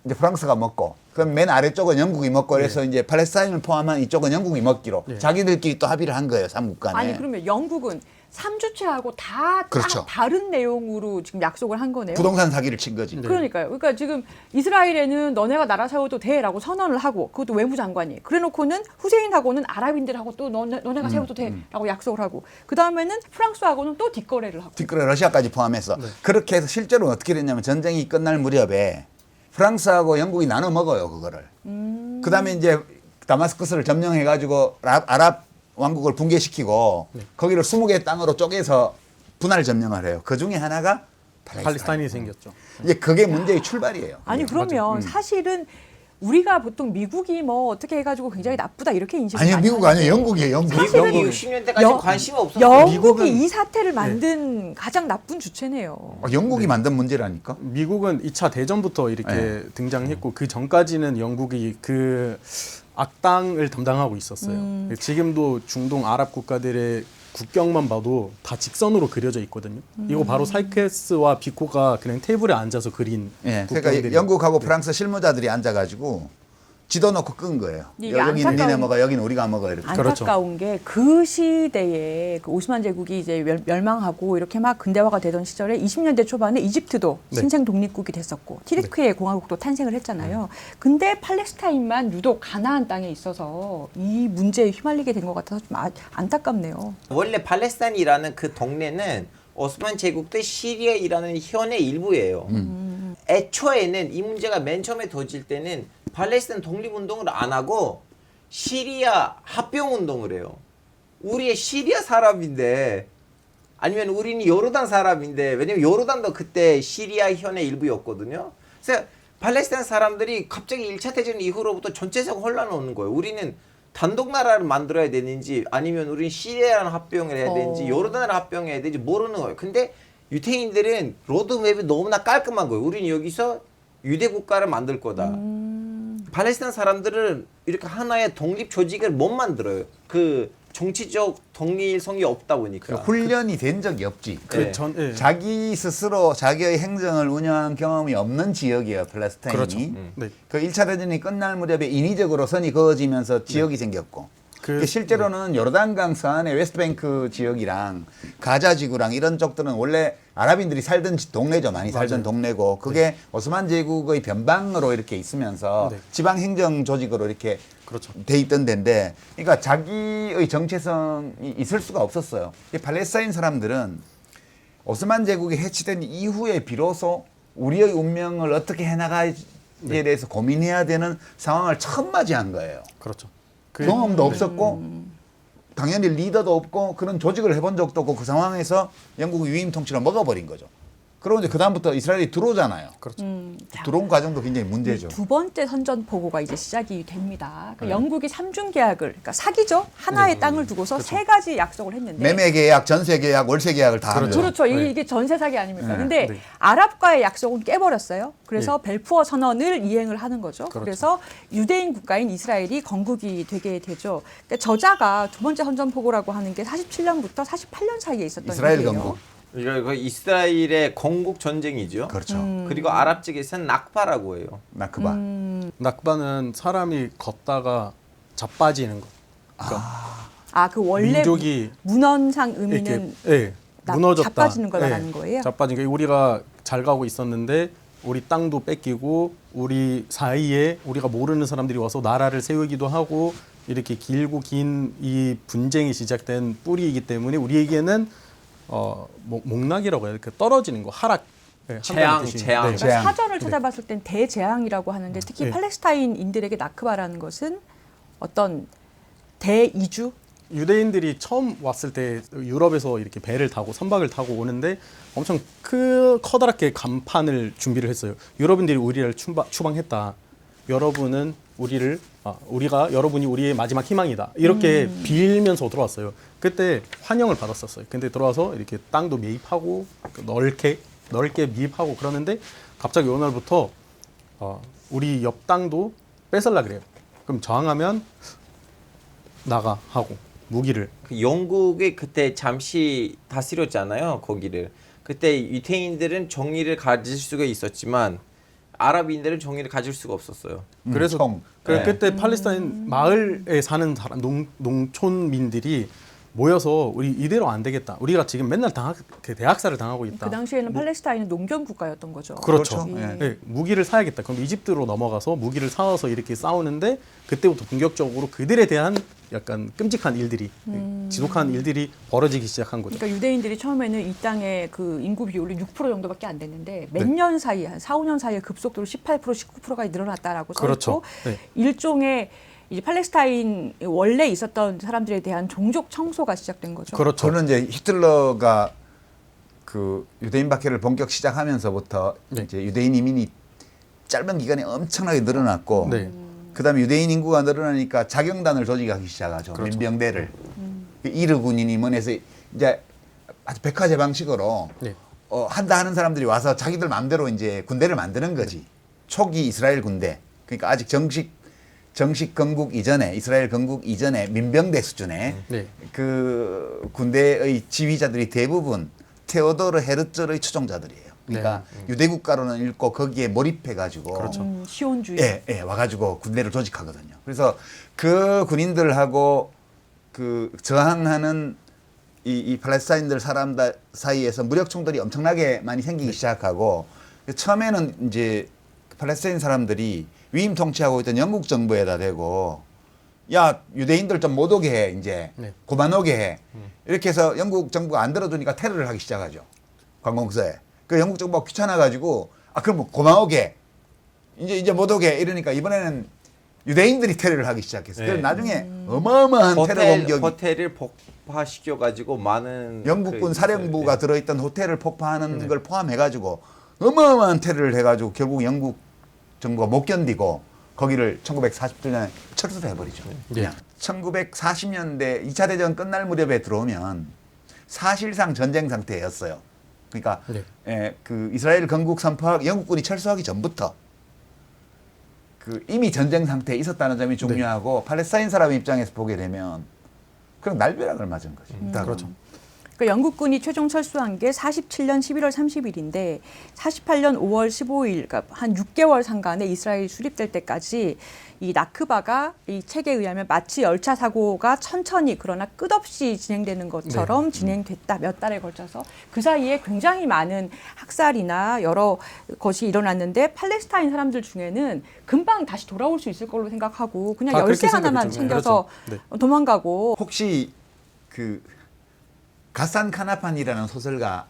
이제 프랑스가 먹고 그럼 맨 아래쪽은 영국이 먹고 그래서 이제 팔레스타인을 포함한 이쪽은 영국이 먹기로 네. 자기들끼리 또 합의를 한 거예요 삼국 간에. 아니 그러면 영국은 3주체하고 다 그렇죠. 다른 내용으로 지금 약속을 한 거네요. 부동산 사기를 친 거지. 네. 그러니까요. 그러니까 지금 이스라엘에는 너네가 나라 세워도 돼라고 선언을 하고 그것도 외무장관이 그래놓고는 후세인하고는 아랍인들하고 또 너네가 세워도 돼라고 약속을 하고 그 다음에는 프랑스하고는 또 뒷거래를 하고. 뒷거래 러시아까지 포함해서 네. 그렇게 해서 실제로 어떻게 됐냐면 전쟁이 끝날 무렵에 프랑스하고 영국이 나눠 먹어요 그거를. 그다음에 이제 다마스커스를 점령해 가지고 아랍 왕국을 붕괴시키고 거기를 20개의 땅으로 쪼개서 분할 점령을 해요. 그 중에 하나가 팔레스타인이 생겼죠. 이제 그게 문제의 출발이에요. 아니 그러면 사실은 우리가 보통 미국이 뭐 어떻게 해가지고 굉장히 나쁘다 이렇게 인식을 아니요 많이 미국 하는데 아니에요 영국이에요 영국. 사실은 미국이 60년대까지 영- 관심이 없었어요. 영국이 이 사태를 만든 가장 나쁜 주체네요. 영국이 만든 문제라니까. 미국은 2차 대전부터 이렇게 네. 등장했고 그 전까지는 영국이 그 악당을 담당하고 있었어요. 지금도 중동 아랍 국가들의 국경만 봐도 다 직선으로 그려져 있거든요. 이거 바로 사이케스와 비코가 그냥 테이블에 앉아서 그린 예, 국경들이. 그러니까 영국하고 프랑스 실무자들이 앉아가지고 지도 놓고 끈 거예요. 이게 여기는 니네 안타까운- 먹어, 여기는 우리가 먹어 이렇게. 그렇죠. 안타까운 게 그 시대에 그 오스만 제국이 이제 멸망하고 이렇게 막 근대화가 되던 시절에 20년대 초반에 이집트도 네. 신생 독립국이 됐었고 티르크의 공화국도 탄생을 했잖아요. 근데 팔레스타인만 유독 가나안 땅에 있어서 이 문제에 휘말리게 된 것 같아서 좀 안타깝네요. 원래 팔레스타인이라는 그 동네는 오스만 제국 때 시리아이라는 현의 일부예요. 애초에는 이 문제가 맨 처음에 터질 때는 팔레스타인 독립운동을 안 하고 시리아 합병운동을 해요. 우리 시리아 사람인데 아니면 우리는 요르단 사람인데 왜냐면 요르단도 그때 시리아 현의 일부였거든요. 그래서 팔레스타인 사람들이 갑자기 1차 대전 이후로부터 전체적 혼란이 오는 거예요. 우리는 단독 나라를 만들어야 되는지 아니면 우리는 시리아랑 합병을 해야 되는지 요르단을 합병해야 되는지 모르는 거예요. 근데 유태인들은 로드맵이 너무나 깔끔한 거예요. 우리는 여기서 유대 국가를 만들 거다. 팔레스타인 사람들은 이렇게 하나의 독립 조직을 못 만들어요. 그 정치적 독립성이 없다 보니까. 훈련이 된 적이 없지. 네. 예. 자기 스스로 자기의 행정을 운영한 경험이 없는 지역이에요, 팔레스타인이. 그렇죠. 네. 그 1차 대전이 끝날 무렵에 인위적으로 선이 그어지면서 지역이 생겼고. 그- 실제로는 요르단강 서안의 웨스트뱅크 지역이랑 가자 지구랑 이런 쪽들은 원래 아랍인들이 살던 동네죠. 많이 살던 맞아요. 동네고 그게 오스만 제국의 변방으로 이렇게 있으면서 네. 지방 행정 조직으로 이렇게 그렇죠. 돼 있던 데인데 그러니까 자기의 정체성이 있을 수가 없었어요. 이 팔레스타인 사람들은 오스만 제국이 해치된 이후에 비로소 우리의 운명을 어떻게 해나가에 대해서 고민해야 되는 상황을 처음 맞이한 거예요. 그렇죠. 경험도 없었고 당연히 리더도 없고 그런 조직을 해본 적도 없고 그 상황에서 영국이 위임 통치를 먹어버린 거죠. 그러고 이제 그다음부터 이스라엘이 들어오잖아요. 그렇죠. 자, 들어온 과정도 굉장히 문제죠. 두 번째 선전포고가 이제 시작이 됩니다. 그러니까 영국이 3중 계약을, 그러니까 사기죠. 하나의 땅을 두고서 세 가지 약속을 했는데. 매매 계약, 전세 계약, 월세 계약을 다 하는 거죠. 그렇죠. 네. 이게 전세 사기 아닙니까? 네. 근데 네. 아랍과의 약속은 깨버렸어요. 그래서 벨푸어 선언을 이행을 하는 거죠. 그렇죠. 그래서 유대인 국가인 이스라엘이 건국이 되게 되죠. 그러니까 저자가 두 번째 선전포고라고 하는 게 47년부터 48년 사이에 있었던 이스라엘 일이에요. 건국. 이거 이스라엘의 건국 전쟁이죠. 그렇죠. 그리고 아랍 측에서는 낙바라고 해요. 나크바. 낙바는 사람이 걷다가 자빠지는 거. 아, 그 원래 민족이 문헌상 이렇게 의미는 예, 무너졌다. 자빠지는 걸 예, 말하는 거예요? 자빠진 게 우리가 잘 가고 있었는데 우리 땅도 뺏기고 우리 사이에 우리가 모르는 사람들이 와서 나라를 세우기도 하고 이렇게 길고 긴 이 분쟁이 시작된 뿌리이기 때문에 우리에게는 목락이라고 해요. 그 떨어지는 거, 하락. 예, 재앙, 한다는 뜻이- 재앙. 네. 재앙. 사전을 찾아봤을 땐 대재앙이라고 하는데 특히 네. 팔레스타인인들에게 나크바라는 것은 어떤 대이주? 유대인들이 처음 왔을 때 유럽에서 이렇게 배를 타고 선박을 타고 오는데 엄청 커다랗게 간판을 준비를 했어요. 여러분들이 우리를 추방했다. 여러분은 여러분이 우리의 마지막 희망이다. 이렇게 빌면서 들어왔어요. 그때 환영을 받았었어요. 근데 들어와서 이렇게 땅도 매입하고 넓게 넓게 미입하고 그러는데 갑자기 어느 날부터 우리 옆 땅도 뺏으려 그래요. 그럼 저항하면 나가 하고 무기를. 그 영국이 그때 잠시 다스렸잖아요, 거기를. 그때 유태인들은 정의를 가질 수가 있었지만 아랍인들은 정의를 가질 수가 없었어요. 그래서 청. 그래, 네. 그때 팔레스타인 마을에 사는 사람, 농촌민들이 모여서 우리 이대로 안 되겠다. 우리가 지금 맨날 대학살을 당하고 있다. 그 당시에는 팔레스타인은 농경 국가였던 거죠. 그렇죠. 그렇죠. 예. 네, 무기를 사야겠다. 그럼 이집트로 넘어가서 무기를 사와서 이렇게 싸우는데 그때부터 본격적으로 그들에 대한 약간 끔찍한 일들이 지독한 일들이 벌어지기 시작한 거죠. 그러니까 유대인들이 처음에는 이 땅의 그 인구 비율이 6% 정도밖에 안 됐는데 몇 네. 년 사이에 한 4, 5년 사이에 급속도로 18%, 19%가 늘어났다라고 써 그렇죠. 있고 네. 일종의 이제 팔레스타인 원래 있었던 사람들에 대한 종족 청소가 시작된 거죠. 그렇죠. 저는 이제 히틀러가 그 유대인 박해를 본격 시작하면서부터 네. 이제 유대인 이민이 짧은 기간에 엄청나게 늘어났고 네. 그다음에 유대인 인구가 늘어나니까 자경단을 조직하기 시작하죠. 그렇죠. 민병대를. 이르 군인이 뭐해서 이제 아주 백화제 방식으로 네. 한다 하는 사람들이 와서 자기들 마음대로 이제 군대를 만드는 거지. 초기 이스라엘 군대. 그러니까 아직 정식 건국 이전에 이스라엘 건국 이전에 민병대 수준의 네. 그 군대의 지휘자들이 대부분 테오도르 헤르츠의 추종자들이에요. 그러니까 유대 국가로는 읽고 거기에 몰입해 가지고 그렇죠. 시온주의. 예, 와가지고 군대를 조직하거든요. 그래서 그 군인들하고 그 저항하는 이 팔레스타인들 사람들 사이에서 무력衝突이 엄청나게 많이 생기기 시작하고 처음에는 이제 팔레스타인 사람들이 위임 통치하고 있던 영국 정부에다 대고 야 유대인들 좀 못 오게 해 이제 네. 그만 오게 해 이렇게 해서 영국 정부가 안 들어주니까 테러를 하기 시작하죠. 관공서에. 그 영국 정부가 귀찮아 가지고 그럼 뭐 그만 오게 이제 못 오게 이러니까 이번에는 유대인들이 테러를 하기 시작했어요. 네. 그래서 나중에 어마어마한 테러 공격이 호텔을 폭파시켜 가지고 많은 영국군 그 사령부가 네. 들어있던 호텔을 폭파하는 걸 포함해가지고 어마어마한 테러를 해가지고 결국 영국 정부가 못 견디고 거기를 1940년에 철수를 해버리죠. 그냥 1940년대 2차 대전 끝날 무렵에 들어오면 사실상 전쟁 상태였어요. 그러니까 네. 그 이스라엘 건국 선포 영국군이 철수하기 전부터 그 이미 전쟁 상태에 있었다는 점이 중요하고 팔레스타인 사람 입장에서 보게 되면 그냥 날벼락을 맞은 거죠. 그렇죠. 그러니까 영국군이 최종 철수한 게 47년 11월 30일인데 48년 5월 15일, 그러니까 한 6개월 상간에 이스라엘이 수립될 때까지 이 나크바가 이 책에 의하면 마치 열차 사고가 천천히 그러나 끝없이 진행되는 것처럼 진행됐다. 몇 달에 걸쳐서 그 사이에 굉장히 많은 학살이나 여러 것이 일어났는데 팔레스타인 사람들 중에는 금방 다시 돌아올 수 있을 걸로 생각하고 그냥 다 열쇠 그렇게 하나만 생각했죠. 챙겨서 그렇죠. 도망가고. 혹시 그 가산 카나판이라는 소설가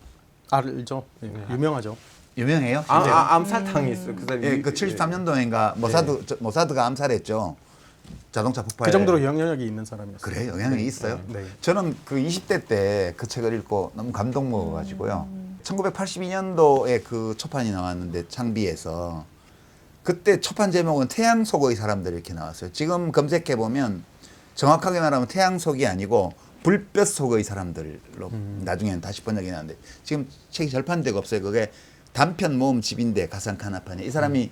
알죠. 네. 유명하죠. 유명해요? 암살 당했어. 그 사람이. 예, 그 73년도인가 모사드가 암살했죠. 자동차 폭발. 그 정도로 영향력이 있는 사람이었어요. 그래 영향이 있어요. 네. 저는 그 20대 때 그 책을 읽고 너무 감동 먹어가지고요. 1982년도에 그 초판이 나왔는데 창비에서 그때 초판 제목은 태양 속의 사람들 이렇게 나왔어요. 지금 검색해 보면 정확하게 말하면 태양 속이 아니고 불볕 속의 사람들로 나중에는 다시 번역이 나는데 지금 책이 절판되고 없어요. 그게 단편 모음 집인데 가산 카나판이 이 사람이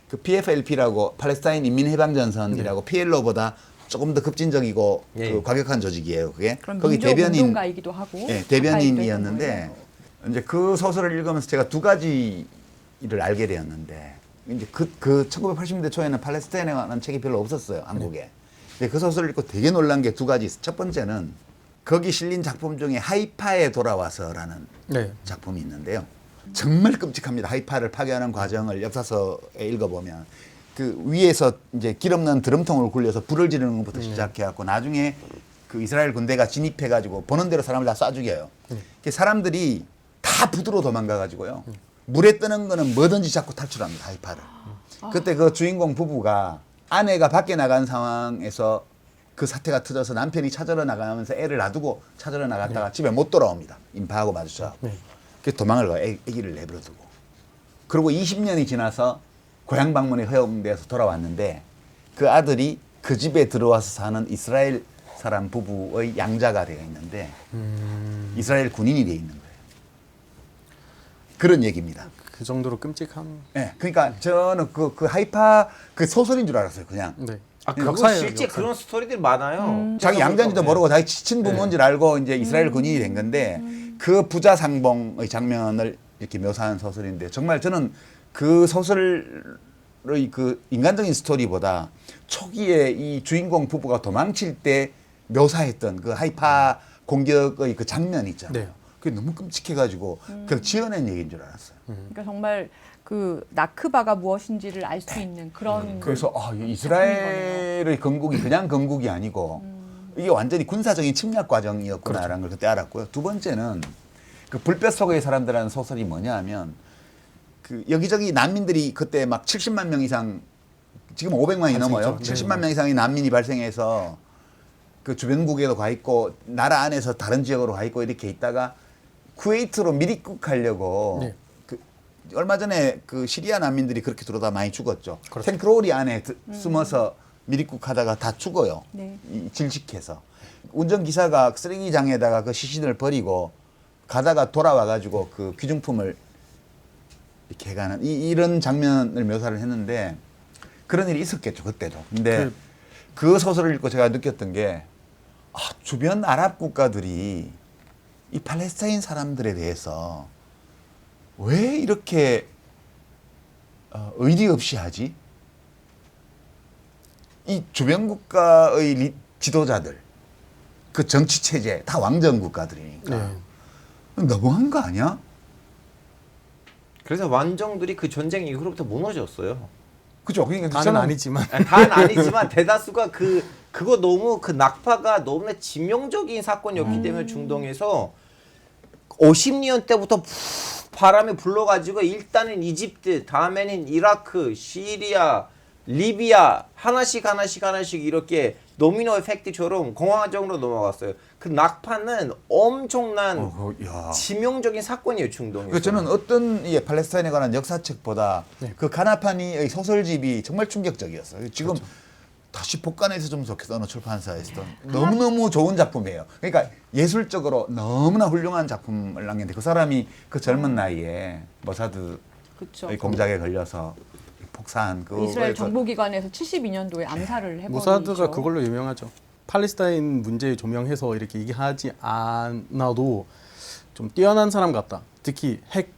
그 PFLP라고 팔레스타인 인민해방전선이라고 PLO보다 조금 더 급진적이고 예. 그 과격한 조직이에요. 그게 그럼 거기 대변인 운동가이기도 하고. 예, 대변인이었는데 이제 그 소설을 읽으면서 제가 두 가지를 알게 되었는데 이제 그 1980년대 초에는 팔레스타인에 관한 책이 별로 없었어요 한국에. 근데 그 소설을 읽고 되게 놀란 게 두 가지 있어요. 첫 번째는 거기 실린 작품 중에 하이파에 돌아와서라는 네. 작품이 있는데요. 정말 끔찍합니다. 하이파를 파괴하는 과정을 역사서에 읽어보면 그 위에서 이제 길 없는 드럼통을 굴려서 불을 지르는 것부터 시작해갖고 나중에 그 이스라엘 군대가 진입해가지고 보는 대로 사람을 다 쏴 죽여요. 사람들이 다 부두로 도망가가지고요. 물에 뜨는 거는 뭐든지 잡고 탈출합니다. 하이파를. 그때 그 주인공 부부가 아내가 밖에 나간 상황에서 그 사태가 터져서 남편이 찾으러 나가면서 애를 놔두고 찾으러 나갔다가 집에 못 돌아옵니다. 인파하고 마주쳐서. 그래서 도망을 가요. 애기를 내버려두고. 그리고 20년이 지나서 고향 방문이 허용돼서 돌아왔는데 그 아들이 그 집에 들어와서 사는 이스라엘 사람 부부의 양자가 되어 있는데 이스라엘 군인이 되어 있는 거예요. 그런 얘기입니다. 그 정도로 끔찍한. 예, 그러니까 저는 그 하이파 그 소설인 줄 알았어요, 그냥. 네. 아, 그거 역사예요, 실제 역사. 그런 스토리들 많아요. 자기 양자인지도 네. 모르고 자기 친부모인 줄 알고 이제 이스라엘 군인이 된 건데 그 부자 상봉의 장면을 이렇게 묘사한 소설인데 정말 저는 그 소설의 그 인간적인 스토리보다 초기에 이 주인공 부부가 도망칠 때 묘사했던 그 하이파 공격의 그 장면 있잖아요. 네. 그게 너무 끔찍해가지고 그 지어낸 얘기인 줄 알았어요. 그러니까 정말 그 나크바가 무엇인지를 알 수 있는 그런 그래서 이 이스라엘의 건국이 그냥 건국이 아니고 이게 완전히 군사적인 침략 과정이었구나라는 걸 그때 알았고요. 두 번째는 그 불볕 속의 사람들이라는 소설이 뭐냐 하면 그 여기저기 난민들이 그때 막 70만 명 이상 지금 500만이 넘어요. 발생했죠. 70만 명 이상의 난민이 발생해서 그 주변국에도 가 있고 나라 안에서 다른 지역으로 가 있고 이렇게 있다가 쿠웨이트로 미립국하려고 네. 그 얼마 전에 그 시리아 난민들이 그렇게 들어다 많이 죽었죠. 그렇죠. 탱크로리 안에 숨어서 미립국하다가 다 죽어요. 네. 질식해서 운전기사가 쓰레기장에다가 그 시신을 버리고 가다가 돌아와가지고 그 귀중품을 이렇게 해가는 이런 장면을 묘사를 했는데 그런 일이 있었겠죠 그때도. 근데 그 소설을 읽고 제가 느꼈던 게 주변 아랍 국가들이 이 팔레스타인 사람들에 대해서 왜 이렇게 의리 없이 하지? 이 주변 국가의 지도자들, 그 정치 체제 다 왕정 국가들이니까 네. 너무한 거 아니야? 그래서 왕정들이 그 전쟁 이후로부터 무너졌어요. 그죠? 그러니까 다는 저는 아니지만 다는 아니지만 대다수가 그거 너무 그 낙파가 너무나 치명적인 사건이었기 때문에 중동에서 50년 때부터 바람이 불러가지고 일단은 이집트, 다음에는 이라크, 시리아, 리비아 하나씩 이렇게 도미노 에펙트처럼 공화정으로 넘어갔어요. 그 낙파는 엄청난 야. 치명적인 사건이에요 중동에서. 그 저는 어떤 팔레스타인에 관한 역사책보다 네. 그 가나파니의 소설집이 정말 충격적이었어요. 지금 다시 복간해서 좀 좋겠어 어느 출판사에서도 너무너무 좋은 작품이에요. 그러니까 예술적으로 너무나 훌륭한 작품을 남겼는데 그 사람이 그 젊은 나이에 모사드의 그렇죠. 공작에 걸려서 폭사한 그 이스라엘 정보기관에서 72년도에 암살을 해버리죠. 모사드가 그걸로 유명하죠. 팔레스타인 문제 조명해서 이렇게 얘기하지 않아도 좀 뛰어난 사람 같다. 특히 핵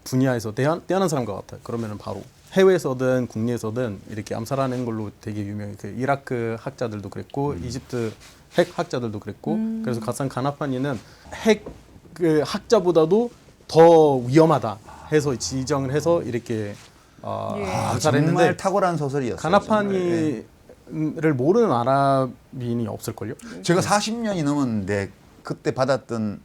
분야에서 뛰어난 사람 같아요. 그러면은 바로 해외에서든 국내에서든 이렇게 암살하는 걸로 되게 유명해. 그 이라크 학자들도 그랬고 이집트 핵 학자들도 그랬고 그래서 가산 가나파니는 핵 그 학자보다도 더 위험하다 해서 지정을 해서 이렇게 예. 정말 암살했는데 탁월한 소설이었어요. 가나파니를 모르는 아랍인이 없을걸요? 제가 40년이 넘었는데 그때 받았던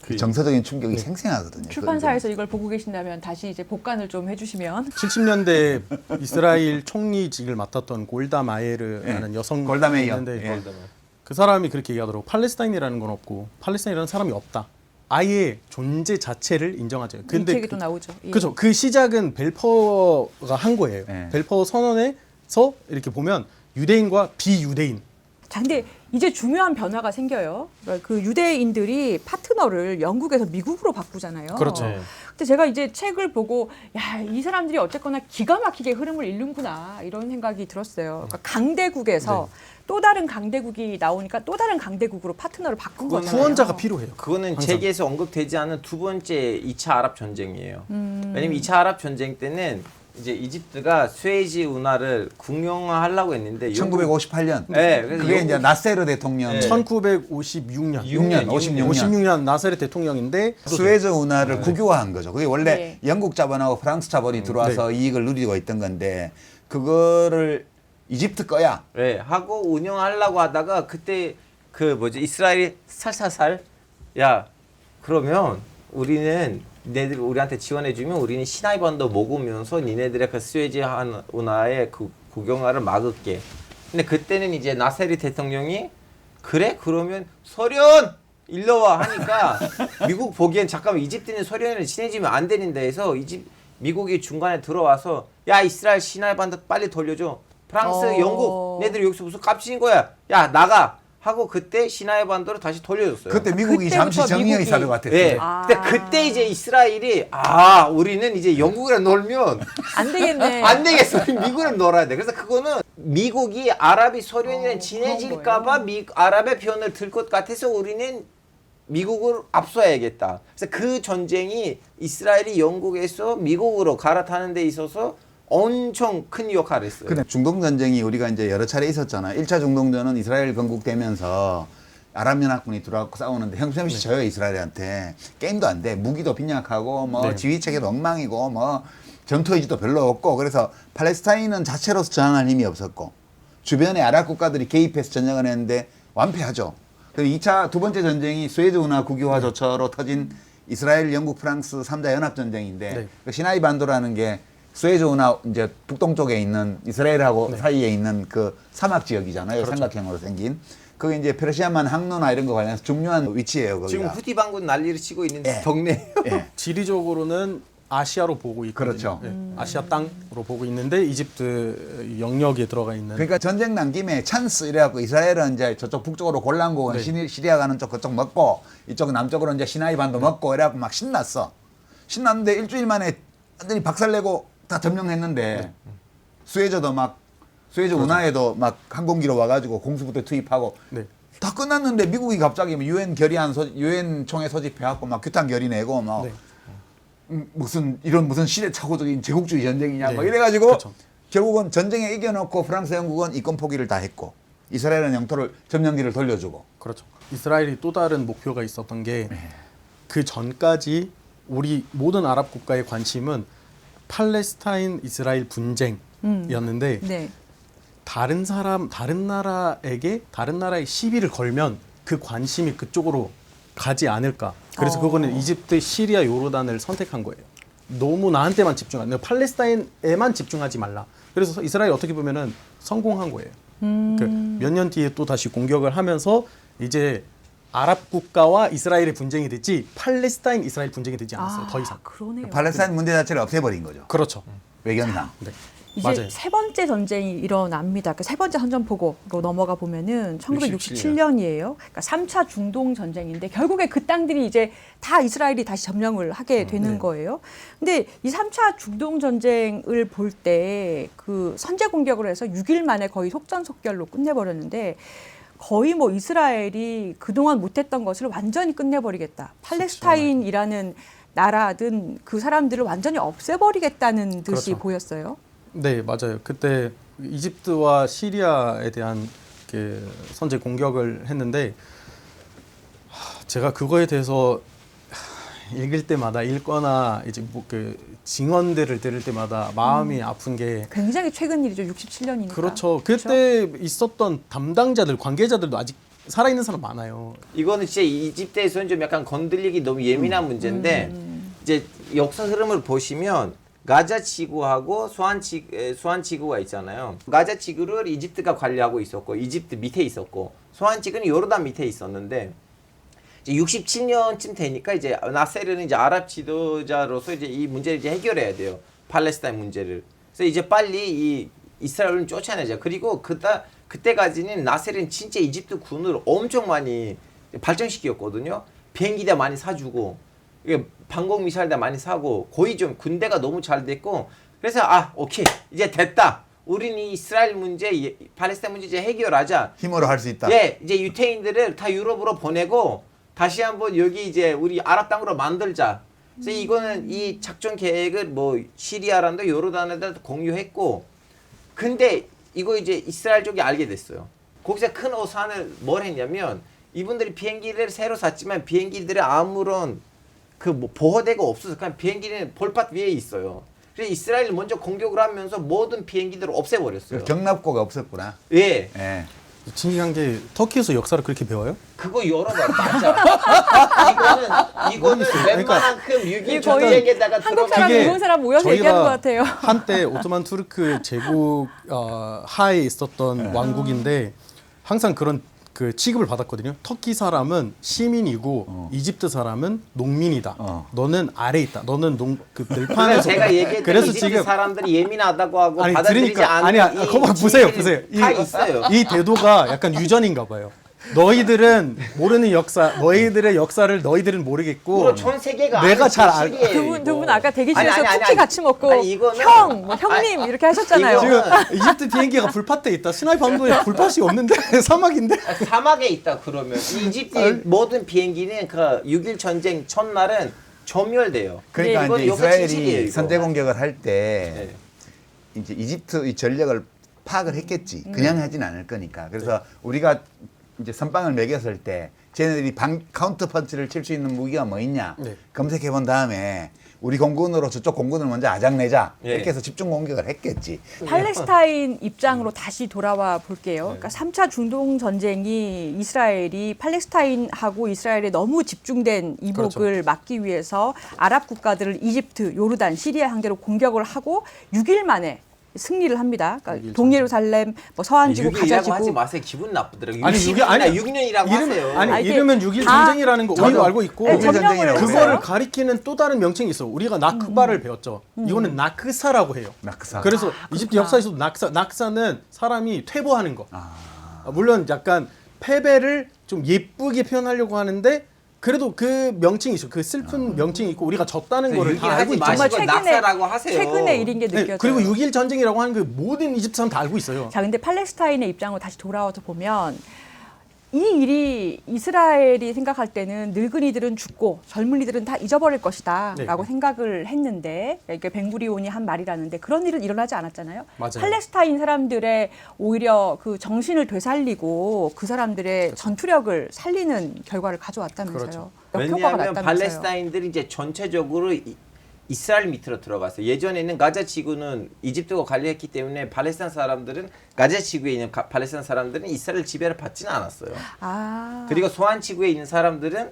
그 정서적인 충격이 생생하거든요. 출판사에서 이걸 보고 계신다면 다시 이제 복간을 좀 해주시면 70년대 이스라엘 총리직을 맡았던 골다 마예르라는 여성 골다 메이어. 있는데 예. 그 사람이 그렇게 얘기하더라고. 팔레스타인이라는 건 없고 팔레스타인이라는 사람이 없다. 아예 존재 자체를 인정하죠. 이 책에도 나오죠. 예. 그죠. 그 시작은 벨퍼가 한 거예요. 네. 벨퍼 선언에서 이렇게 보면 유대인과 비유대인. 자, 근데 이제 중요한 변화가 생겨요. 그러니까 그 유대인들이 파트너를 영국에서 미국으로 바꾸잖아요. 그렇죠. 네. 근데 제가 이제 책을 보고 야, 이 사람들이 어쨌거나 기가 막히게 흐름을 잃는구나 이런 생각이 들었어요. 그러니까 강대국에서 또 다른 강대국이 나오니까 또 다른 강대국으로 파트너를 바꾼 거잖아요. 후원자가 필요해요. 그거는 항상. 책에서 언급되지 않은 두 번째 2차 아랍 전쟁이에요. 왜냐면 2차 아랍 전쟁 때는 이제 이집트가 스웨이지 운하를 국영화하려고 했는데 1958년. 네, 그래서 그게 이제 영국- 나세르 대통령 네. 1956년. 56년. 나세르 대통령인데 스웨즈 운하를 국유화한 거죠. 그게 원래 네. 영국 자본하고 프랑스 자본이 들어와서 이익을 누리고 있던 건데 그거를 이집트 거야. 네, 하고 운영하려고 하다가 그때 그 뭐지 이스라엘이 살살살 야 그러면 우리는 니네들 우리한테 지원해주면 우리는 시나이 반도 먹으면서 니네들의 그 스웨즈 운하의 그 국영화를 막을게. 근데 그때는 이제 나세르 대통령이 그래 그러면 소련 일로 와 하니까 미국 보기엔 잠깐만 이집트는 소련이랑 친해지면 안 되는데 해서 미국이 중간에 들어와서 야 이스라엘 시나이 반도 빨리 돌려줘. 프랑스, 영국, 얘들 여기서 무슨 값인 거야? 야 나가. 하고 그때 시나이 반도를 다시 돌려줬어요. 그때 미국이 잠시 그때부터 정의의 미국이- 사도 같았어요. 예. 아. 근데 그때 이제 이스라엘이 우리는 이제 영국이랑 놀면 안 되겠네. 안 되겠어. 우리 미국이랑 놀아야 돼. 그래서 그거는 미국이 아랍이 소련이랑 친해질까봐 아랍의 편을 들 것 같아서 우리는 미국을 앞서야겠다. 그래서 그 전쟁이 이스라엘이 영국에서 미국으로 갈아타는 데 있어서 엄청 큰 역할을 했어요. 근데 중동 전쟁이 우리가 이제 여러 차례 있었잖아요. 1차 중동전은 이스라엘 건국되면서 아랍연합군이 들어와서 싸우는데 형편없이 져요 이스라엘한테. 게임도 안 돼. 무기도 빈약하고 뭐 네. 지휘 체계도 엉망이고 뭐 전투 의지도 별로 없고 그래서 팔레스타인은 자체로서 저항할 힘이 없었고 주변의 아랍 국가들이 개입해서 전쟁을 했는데 완패하죠. 그리고 2차 두 번째 전쟁이 스웨즈 운하 국유화 조처로 터진 이스라엘, 영국, 프랑스 3자 연합 전쟁인데 네. 그 시나이 반도라는 게 스웨즈 운하 이제 북동쪽에 있는 이스라엘하고 사이에 있는 그 사막 지역이잖아요. 그렇죠. 삼각형으로 생긴. 그게 이제 페르시아만 항로나 이런 거 관련해서 중요한 위치예요. 거기가. 지금 후티 반군 난리를 치고 있는 예. 동네. 예. 지리적으로는 아시아로 보고 있거든요. 그렇죠. 예, 아시아 땅으로 보고 있는데 이집트 영역에 들어가 있는. 그러니까 전쟁 난 김에 찬스 이래갖고 이스라엘은 이제 저쪽 북쪽으로 골란국은 시리아 가는 쪽 그쪽 먹고 이쪽 남쪽으로 이제 시나이 반도 먹고 이래갖고 막 신났어. 신났는데 일주일 만에 완전히 박살내고 다 점령했는데 스웨즈도 막 스웨즈 운하에도 막 항공기로 와가지고 공수부대 투입하고 네. 다 끝났는데 미국이 갑자기 유엔 결의안 유엔 총회 소집해갖고 막 규탄 결의 내고 막 네. 무슨 시대착오적인 제국주의 전쟁이냐 네. 막 이래가지고 그렇죠. 결국은 전쟁에 이겨놓고 프랑스 영국은 이권 포기를 다 했고 이스라엘은 영토를 점령기를 돌려주고 그렇죠. 이스라엘이 또 다른 목표가 있었던 게 그 전까지 우리 모든 아랍 국가의 관심은 팔레스타인 이스라엘 분쟁이었는데 네. 다른 나라에게 다른 나라의 시비를 걸면 그 관심이 그쪽으로 가지 않을까. 그래서 그거는 이집트, 시리아, 요르단을 선택한 거예요. 너무 나한테만 집중하는, 팔레스타인에만 집중하지 말라. 그래서 이스라엘이 어떻게 보면은 성공한 거예요. 몇 년 뒤에 또 다시 공격을 하면서 이제 아랍 국가와 이스라엘의 분쟁이 됐지 팔레스타인 이스라엘 분쟁이 되지 않았어요. 더 이상. 그러네요. 팔레스타인 문제 자체를 없애버린 거죠. 그렇죠. 외견상. 네. 이제 맞아요. 세 번째 전쟁이 일어납니다. 세 번째 선전포고로 넘어가 보면은 1967년이에요. 그러니까 3차 중동 전쟁인데 결국에 그 땅들이 이제 다 이스라엘이 다시 점령을 하게 되는 네. 거예요. 근데 이 3차 중동 전쟁을 볼 때 그 선제 공격을 해서 6일 만에 거의 속전속결로 끝내버렸는데 거의 뭐 이스라엘이 그동안 못했던 것을 완전히 끝내버리겠다. 팔레스타인이라는 나라든 그 사람들을 완전히 없애버리겠다는 듯이 그렇죠. 보였어요. 네, 맞아요. 그때 이집트와 시리아에 대한 그 선제 공격을 했는데 제가 그거에 대해서 읽을 때마다 읽거나 이제 뭐 그 증언들을 들을 때마다 마음이 아픈 게 굉장히 최근 일이죠. 67년이니까. 그렇죠. 그때 있었던 담당자들, 관계자들도 아직 살아있는 사람 많아요. 이거는 진짜 이집트에서는 좀 약간 건들리기 너무 예민한 문제인데 이제 역사 흐름을 보시면 가자 지구하고 수안 지구가 있잖아요. 가자 지구를 이집트가 관리하고 있었고 이집트 밑에 있었고 수안 지구는 요르단 밑에 있었는데 이제 67년쯤 되니까 이제 나세르는 이제 아랍 지도자로서 이제 이 문제를 이제 해결해야 돼요. 팔레스타인 문제를. 그래서 이제 빨리 이 이스라엘을 쫓아내자. 그리고 그때까지는 나세르는 진짜 이집트 군을 엄청 많이 발전시켰거든요. 비행기대 많이 사주고 이게 방공 미사일도 많이 사고 거의 좀 군대가 너무 잘 됐고 그래서 오케이 이제 됐다. 우리는 이 이스라엘 문제, 팔레스타인 문제 이제 해결하자. 힘으로 할 수 있다. 예, 이제 유태인들을 다 유럽으로 보내고 다시 한번 여기 이제 우리 아랍 땅으로 만들자. 그래서 이거는 이 작전 계획을 뭐 시리아란도 요르단에다 공유했고, 근데 이거 이제 이스라엘 쪽이 알게 됐어요. 거기서 큰 오산을 뭘 했냐면 이분들이 비행기를 새로 샀지만 비행기들이 아무런 그 뭐 보호대가 없어서 그냥 비행기는 볼밭 위에 있어요. 그래서 이스라엘이 먼저 공격을 하면서 모든 비행기들을 없애버렸어요. 경납고가 없었구나. 예. 예. 신기한 게 터키에서 역사를 그렇게 배워요? 그거 열어봐 맞아. 이거는 웬만한큼 6.25 전쟁에다가 한국 사람, 그게 일본 사람 모여서 저희가 얘기하는 것 같아요. 한때 오토만 투르크 제국 하에 있었던 왕국인데 항상 그런 그 취급을 받았거든요. 터키 사람은 시민이고 이집트 사람은 농민이다. 너는 아래 있다. 너는 그 그래서 들판에서 제가 얘기했던 그래서 이집트 지금 사람들이 예민하다고 하고 아니 받아들이지 들으니까 않는 아니야. 이 거봐 보세요. 지식들이 보세요. 다 있어요. 이 태도가 약간 유전인가 봐요. 너희들은 모르는 역사, 너희들의 역사를 너희들은 모르겠고 그럼 전 세계가 내가 아는 잘 알- 진실이에요, 두 분 이거. 아까 대기실에서 아니, 쿠키 같이 먹고 아니, 이거는- 형, 뭐 형님 이렇게 하셨잖아요. 이거- 지금 이집트 비행기가 불밭에 있다. 시나이 반도에 불밭이 없는데 사막인데. 사막에 있다 그러면 이집트 모든 비행기는 그 6.1 전쟁 첫날은 점멸돼요. 그러니까 이건 이제 이거 진실이에요, 이스라엘이 이거. 선제 공격을 할 때 네. 이제 이집트의 전력을 파악을 했겠지. 그냥 하진 않을 거니까. 그래서 우리가 이제 선빵을 매겼을 때 쟤네들이 카운터 펀치를 칠 수 있는 무기가 뭐 있냐 네. 검색해 본 다음에 우리 공군으로 저쪽 공군을 먼저 아작내자 예. 이렇게 해서 집중 공격을 했겠지. 팔레스타인 입장으로 다시 돌아와 볼게요. 그러니까 3차 중동 전쟁이 이스라엘이 팔레스타인하고 이스라엘에 너무 집중된 이복을 막기 위해서 아랍 국가들을 이집트, 요르단, 시리아 상대로 공격을 하고 6일 만에 승리를 합니다. 그러니까 동예루살렘, 뭐 서안 지구, 6일이라고 가자 하지 지구. 마세요. 기분 나쁘더라고요. 아니 60일이나 6일 아니 6년이라고 이름, 하세요. 아니 아, 이게 이름은 6일 다- 전쟁이라는 거 우리도 알고 있고 네, 독일 점령을 전쟁이라고 했어요. 그거를 가리키는 또 다른 명칭이 있어. 우리가 나크바를 배웠죠. 이거는 나크사라고 해요. 나크사. 그래서 이집트 역사에서도 낙사는 사람이 퇴보하는 거. 물론 약간 패배를 좀 예쁘게 표현하려고 하는데 그래도 그 명칭이 있어. 그 슬픈 명칭이 있고 우리가 졌다는 거를 다 알고 하지 있잖아요. 마시고 정말 최근에- 낙사라고 하세요. 최근의 일인 게 네, 느껴져요. 그리고 6.1 전쟁이라고 하는 그 모든 이집트 사람 다 알고 있어요. 자, 근데 팔레스타인의 입장으로 다시 돌아와서 보면 이 일이 이스라엘이 생각할 때는 늙은이들은 죽고 젊은이들은 다 잊어버릴 것이다라고 네. 생각을 했는데, 그러니까 벵구리온이 한 말이라는데 그런 일은 일어나지 않았잖아요. 맞아요. 팔레스타인 사람들의 오히려 그 정신을 되살리고 그 사람들의 전투력을 살리는 결과를 가져왔다면서요. 그렇죠. 역효과가 왜냐하면 났다면서요. 팔레스타인들이 이제 전체적으로 이스라엘 밑으로 들어갔어요. 예전에는 가자 지구는 이집트가 관리했기 때문에 팔레스타인 사람들은 가자 지구에 있는 팔레스타인 사람들은 이스라엘 지배를 받지는 않았어요. 아, 그리고 소안 지구에 있는 사람들은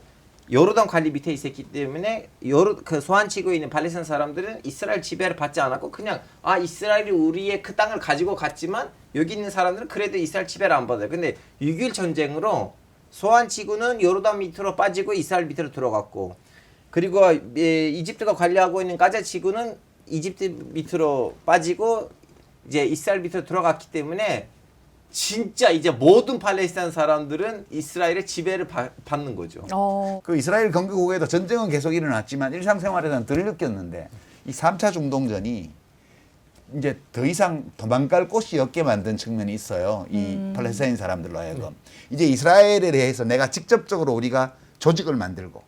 요르단 관리 밑에 있었기 때문에 그 소안 지구에 있는 팔레스타인 사람들은 이스라엘 지배를 받지 않았고 그냥 이스라엘이 우리의 그 땅을 가지고 갔지만 여기 있는 사람들은 그래도 이스라엘 지배를 안 받아요. 근데 6.1 전쟁으로 소안 지구는 요르단 밑으로 빠지고 이스라엘 밑으로 들어갔고 그리고 이집트가 관리하고 있는 가자 지구는 이집트 밑으로 빠지고 이제 이스라엘 밑으로 들어갔기 때문에 진짜 이제 모든 팔레스타인 사람들은 이스라엘의 지배를 받는 거죠. 그 이스라엘 건국후에도 전쟁은 계속 일어났지만 일상생활에서는 덜 느꼈는데 이 3차 중동전이 이제 더 이상 도망갈 곳이 없게 만든 측면이 있어요. 이 팔레스타인 사람들로 하여금. 이제 이스라엘에 대해서 내가 직접적으로 우리가 조직을 만들고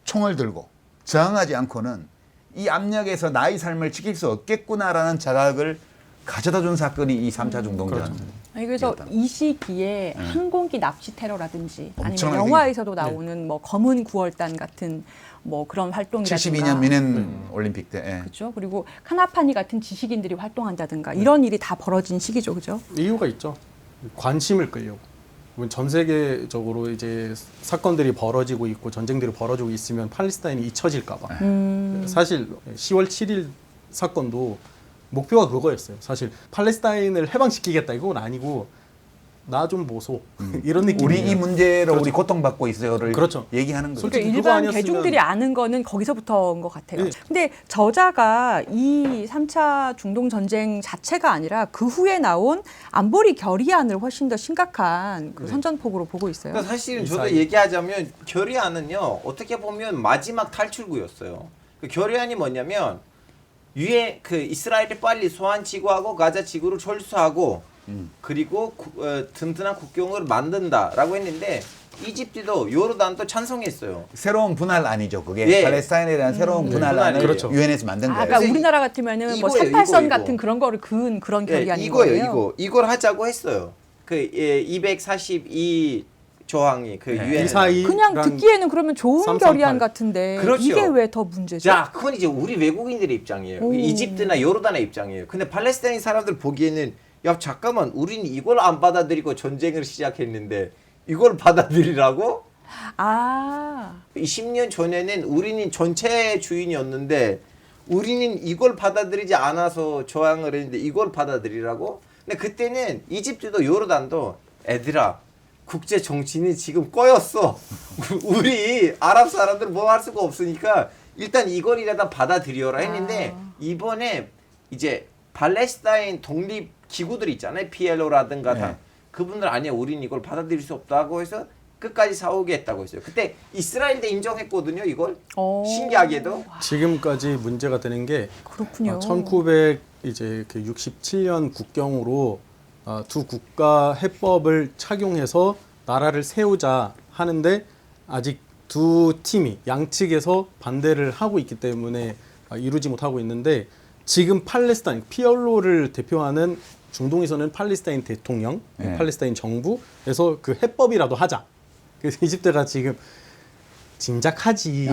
총을 들고 저항하지 않고는 이 압력에서 나의 삶을 지킬 수 없겠구나라는 자각을 가져다 준 사건이 이 3차 중동전. 아니, 그래서 이 시기에 항공기 납치 테러라든지 아니면 엄청나게 영화에서도 나오는 뭐 검은 9월단 같은 뭐 그런 활동이라든가 72년 미넨 올림픽 때. 예. 그렇죠. 그리고 카나파니 같은 지식인들이 활동한다든가 이런 일이 다 벌어진 시기죠, 그죠? 이유가 있죠. 관심을 끌려고. 전 세계적으로 이제 사건들이 벌어지고 있고 전쟁들이 벌어지고 있으면 팔레스타인이 잊혀질까봐. 사실 10월 7일 사건도 목표가 그거였어요. 사실 팔레스타인을 해방시키겠다 이건 아니고 나 좀 보소 이런 느낌. 우리 이 문제로 그렇죠. 우리 고통받고 있어요를 그렇죠. 얘기하는 거죠. 솔직히 그러니까 그거 일반 아니었으면- 대중들이 아는 거는 거기서부터인 것 같아요. 네. 근데 저자가 이 3차 중동 전쟁 자체가 아니라 그 후에 나온 안보리 결의안을 훨씬 더 심각한 그 선전폭으로 보고 있어요. 그러니까 사실은 저도 사이. 얘기하자면 결의안은요 어떻게 보면 마지막 탈출구였어요. 그 결의안이 뭐냐면 그 이스라엘이 빨리 소안 지구하고 가자 지구를 철수하고 그리고 든든한 국경을 만든다라고 했는데 이집트도 요르단도 찬성했어요. 새로운 분할 아니죠. 그게 예. 팔레스타인에 대한 새로운 분할안을 그렇죠. 유엔에서 만든 거예요. 아까 그래서 우리나라 같으면은 뭐 이거예요, 38선 이거. 같은 그런 거를 그은 그런 예, 결의안인 이거예요. 거예요. 이걸 하자고 했어요. 그 242 조항이 그 네. 유엔. 이사이 그냥 랑 듣기에는 그러면 좋은 338. 결의안 같은데 그렇죠. 이게 왜 더 문제죠? 자, 그건 이제 우리 외국인들의 입장이에요. 오. 이집트나 요르단의 입장이에요. 근데 팔레스타인 사람들 보기에는 야 잠깐만, 우리는 이걸 안 받아들이고 전쟁을 시작했는데 이걸 받아들이라고? 아, 20년 전에는 우리는 전체 주인이었는데 우리는 이걸 받아들이지 않아서 저항을 했는데 이걸 받아들이라고? 근데 그때는 이집트도 요르단도 애들아, 국제 정치는 지금 꺼였어. 우리 아랍 사람들 뭐 할 수가 없으니까 일단 이걸이라도 받아들여라 했는데 이번에 이제 팔레스타인 독립 기구들 있잖아요. PLO라든가 다. 네. 그분들 아니야 우리는 이걸 받아들일 수 없다고 해서 끝까지 싸우겠다고 했어요. 그때 이스라엘도 인정했거든요 이걸. 신기하게도. 지금까지 문제가 되는 게 그렇군요. 1967년 국경으로 두 국가 해법을 착용해서 나라를 세우자 하는데 아직 두 팀이 양측에서 반대를 하고 있기 때문에 이루지 못하고 있는데 지금 팔레스타인 PLO를 대표하는 중동에서는 팔레스타인 대통령, 네. 팔레스타인 정부에서 그 해법이라도 하자. 그래서 이집트가 지금 진작하지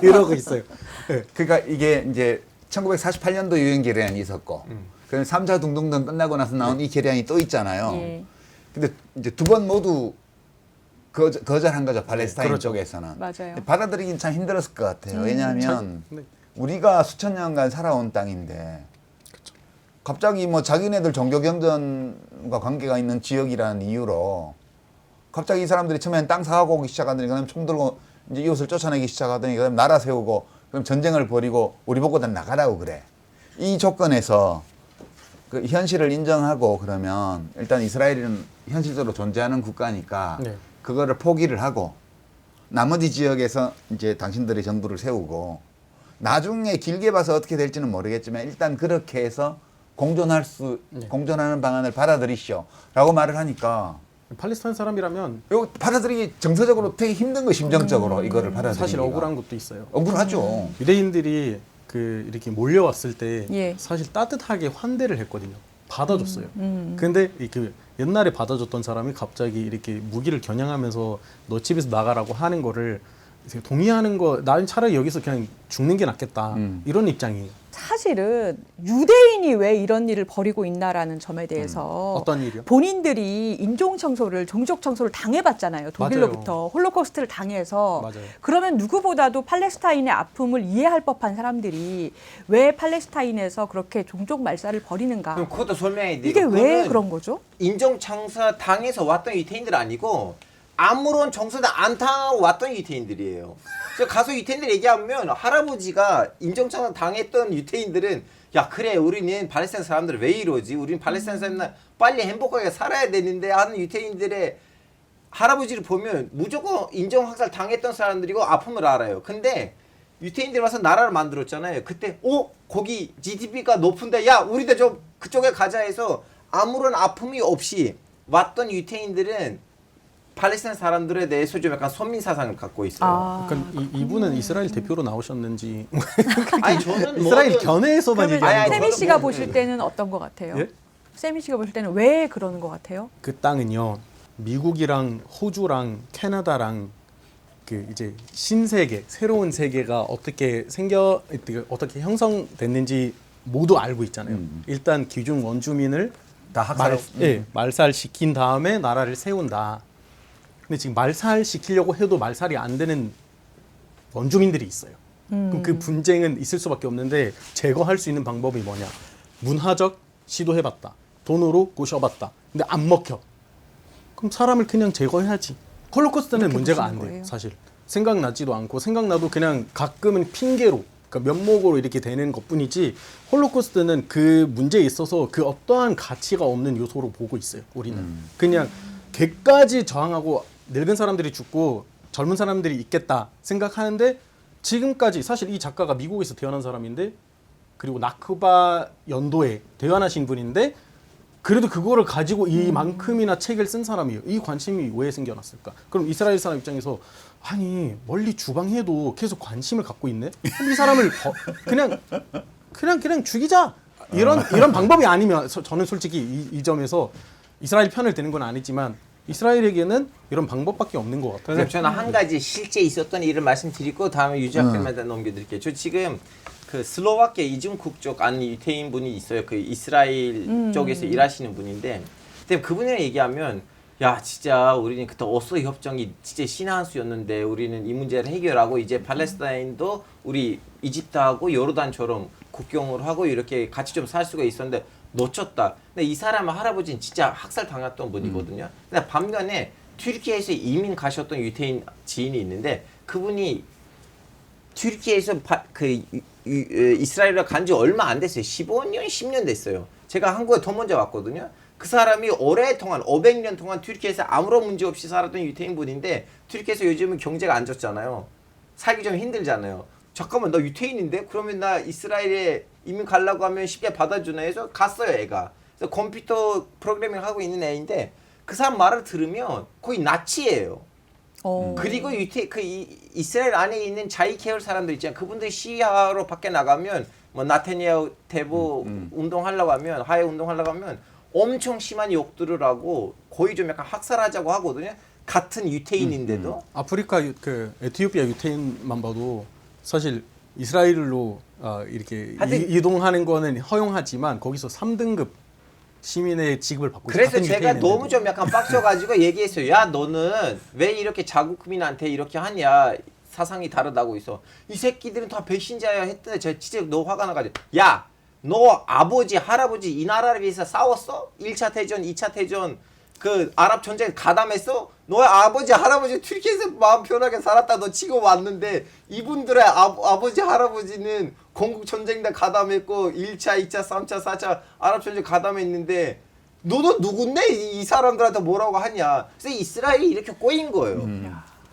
이러고 있어요. 네. 그러니까 이게 이제 1948년도 유엔 결의안이 있었고, 그럼 3차 중동전 끝나고 나서 나온 이 결의안이 또 있잖아요. 예. 근데 이제 두 번 모두 거절한 거죠 팔레스타인 그렇죠. 쪽에서는. 맞아요. 받아들이긴 참 힘들었을 것 같아요. 왜냐하면 네. 우리가 수천 년간 살아온 땅인데 갑자기 뭐 자기네들 종교 경전과 관계가 있는 지역이라는 이유로 갑자기 이 사람들이 처음엔 땅 사가고 오기 시작하더니 그다음 총 들고 이제 이웃을 쫓아내기 시작하더니 그다음 나라 세우고 그럼 전쟁을 벌이고 우리 보고 다 나가라고 그래. 이 조건에서 그 현실을 인정하고 그러면 일단 이스라엘은 현실적으로 존재하는 국가니까 네. 그거를 포기를 하고 나머지 지역에서 이제 당신들의 정부를 세우고 나중에 길게 봐서 어떻게 될지는 모르겠지만 일단 그렇게 해서 공존하는 방안을 받아들이시오라고 말을 하니까 팔레스타인 사람이라면 이거 받아들이기 정서적으로 되게 힘든 거 심정적으로 이거를 받아들이기가 사실 억울한 것도 있어요. 억울하죠. 유대인들이 이렇게 몰려왔을 때 예. 사실 따뜻하게 환대를 했거든요. 받아줬어요. 근데 그 옛날에 받아줬던 사람이 갑자기 이렇게 무기를 겨냥하면서 너 집에서 나가라고 하는 거를 동의하는 거, 나는 차라리 여기서 그냥 죽는 게 낫겠다. 이런 입장이에요. 사실은 유대인이 왜 이런 일을 벌이고 있나라는 점에 대해서 어떤 일이요? 본인들이 인종 청소를, 종족 청소를 당해봤잖아요. 독일로부터 홀로코스트를 당해서. 맞아요. 그러면 누구보다도 팔레스타인의 아픔을 이해할 법한 사람들이 왜 팔레스타인에서 그렇게 종족 말살을 벌이는가? 그럼 그것도 설명해야 돼요. 이게 왜 그거는 그런 거죠? 인종청사 당해서 왔던 유태인들 아니고 아무런 청소도 안 당하고 왔던 유태인들이에요. 그래서 가서 유태인들 얘기하면 할아버지가 인종청사 당했던 유태인들은 야 그래 우리는 팔레스타인 사람들 왜 이러지? 우리는 팔레스타인 사람들 빨리 행복하게 살아야 되는데 하는 유태인들의 할아버지를 보면 무조건 인종학살 당했던 사람들이고 아픔을 알아요. 근데 유태인들이 와서 나라를 만들었잖아요. 그때 거기 GDP가 높은데 야 우리도 좀 그쪽에 가자 해서 아무런 아픔이 없이 왔던 유태인들은 팔레스타인 사람들에 대해서 좀 약간 선민 사상을 갖고 있어요. 그러니까 이분은 이스라엘 대표로 나오셨는지 아니 저는 이스라엘 뭐든- 견해에서만 그러면 얘기하는 아니, 거. 세미 저는 씨가 뭐- 보실 때는 어떤 것 같아요? 예? 세미 씨가 보실 때는 왜 그러는 것 같아요? 그 땅은요 미국이랑 호주랑 캐나다랑 그 이제 신세계 새로운 세계가 어떻게 어떻게 형성됐는지 모두 알고 있잖아요. 일단 기존 원주민을 다 학살. 말살시킨 다음에 나라를 세운다. 근데 지금 말살시키려고 해도 말살이 안 되는 원주민들이 있어요. 그럼 그 분쟁은 있을 수밖에 없는데 제거할 수 있는 방법이 뭐냐? 문화적 시도해봤다. 돈으로 꼬셔봤다. 근데 안 먹혀. 그럼 사람을 그냥 제거해야지. 홀로코스트는 문제가 안 보시는 돼요. 거예요? 사실 생각나지도 않고 생각나도 그냥 가끔은 핑계로 그러니까 면목으로 이렇게 되는 것뿐이지 홀로코스트는 그 문제에 있어서 그 어떠한 가치가 없는 요소로 보고 있어요. 우리는 그냥 개까지 저항하고 늙은 사람들이 죽고 젊은 사람들이 있겠다 생각하는데 지금까지 사실 이 작가가 미국에서 태어난 사람인데 그리고 나크바 연도에 태어나신 분인데 그래도 그거를 가지고 이만큼이나 책을 쓴 사람이에요. 이 관심이 왜 생겨났을까? 그럼 이스라엘 사람 입장에서 아니 멀리 주방해도 계속 관심을 갖고 있네. 그럼 이 사람을 그냥 죽이자. 이런 방법이 아니면 저는 솔직히 이 점에서 이스라엘 편을 드는 건 아니지만 이스라엘에게는 이런 방법밖에 없는 것 같아요. 선생님 저는 한 가지 실제 있었던 일을 말씀드리고 다음에 유지학교마다 넘겨드릴게요. 저 지금 그 슬로바키아 이중국 쪽 아는 유태인 분이 있어요. 그 이스라엘 쪽에서 일하시는 분인데 근데 그분이랑 얘기하면 야 진짜 우리는 그때 오슬로 협정이 진짜 신의 한 수였는데 우리는 이 문제를 해결하고 이제 팔레스타인도 우리 이집트하고 요르단처럼 국경을 하고 이렇게 같이 좀 살 수가 있었는데 놓쳤다. 근데 이 사람의 할아버지는 진짜 학살 당했던 분이거든요. 근데 반면에 튀르키예에서 이민 가셨던 유태인 지인이 있는데 그분이 튀르키예에서 이스라엘에 간 지 얼마 안 됐어요. 15년, 10년 됐어요. 제가 한국에 더 먼저 왔거든요. 그 사람이 오랫동안 500년 동안 튀르키예에서 아무런 문제 없이 살았던 유태인분인데 튀르키예에서 요즘은 경제가 안 좋잖아요. 살기 좀 힘들잖아요. 잠깐만 나 유태인인데? 그러면 나 이스라엘에 이민 가려고 하면 쉽게 받아주나 해서 갔어요 애가. 그래서 컴퓨터 프로그래밍 하고 있는 애인데 그 사람 말을 들으면 거의 나치예요. 그리고 이스라엘 안에 있는 자위 계열 사람들 있잖아요. 그분들 시위하러 밖에 나가면 뭐 나타냐후 대보 운동하려고 하면 하해 운동하려고 하면 엄청 심한 욕들을 하고 거의 좀 약간 학살하자고 하거든요. 같은 유태인인데도. 아프리카 그 에티오피아 유태인만 봐도 사실 이스라엘로 이렇게 이동하는 거는 허용하지만 거기서 3등급 시민의 취급을 받고 있어요. 그래서 제가 너무 좀 약간 빡쳐가지고 얘기했어요. 야 너는 왜 이렇게 자국민한테 이렇게 하냐. 사상이 다르다고 있어. 이 새끼들은 다 배신자야 했더니 제가 진짜 너 화가 나가지고 야 너 아버지 할아버지 이 나라를 위해서 싸웠어? 1차 대전 2차 대전 그 아랍 전쟁 가담했어? 너의 아버지 할아버지 튀르키예에서 마음 편하게 살았다 너 치고 왔는데 이분들의 아버지 할아버지는 건국 전쟁 때 가담했고 1차 2차 3차 4차 아랍 전쟁 가담했는데 너도 누군데 이 사람들한테 뭐라고 하냐. 그래서 이스라엘이 이렇게 꼬인 거예요.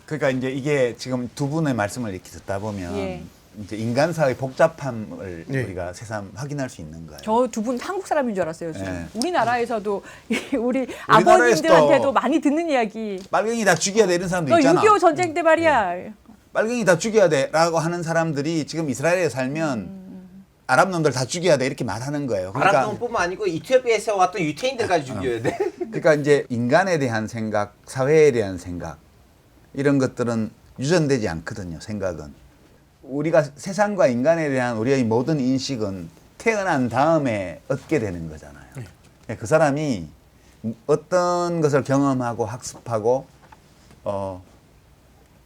그러니까 이제 이게 지금 두 분의 말씀을 이렇게 듣다 보면 예. 이제 인간사의 복잡함을 예. 우리가 새삼 확인할 수 있는 거예요. 저 두 분 한국 사람인 줄 알았어요. 지금. 네. 우리나라에서도 우리 우리나라에서도 아버님들한테도 많이 듣는 이야기. 빨갱이 다 죽여야 돼 이런 사람도 너 있잖아. 6.25 전쟁 때 말이야. 빨갱이 다 죽여야 돼라고 하는 사람들이 지금 이스라엘에 살면 아랍 놈들 다 죽여야 돼 이렇게 말하는 거예요. 그러니까, 아랍 놈뿐만 아니고 이티오피아에서 왔던 유태인들까지 죽여야 돼. 그러니까 이제 인간에 대한 생각, 사회에 대한 생각 이런 것들은 유전되지 않거든요. 생각은 우리가 세상과 인간에 대한 우리의 모든 인식은 태어난 다음에 얻게 되는 거잖아요. 그 사람이 어떤 것을 경험하고 학습하고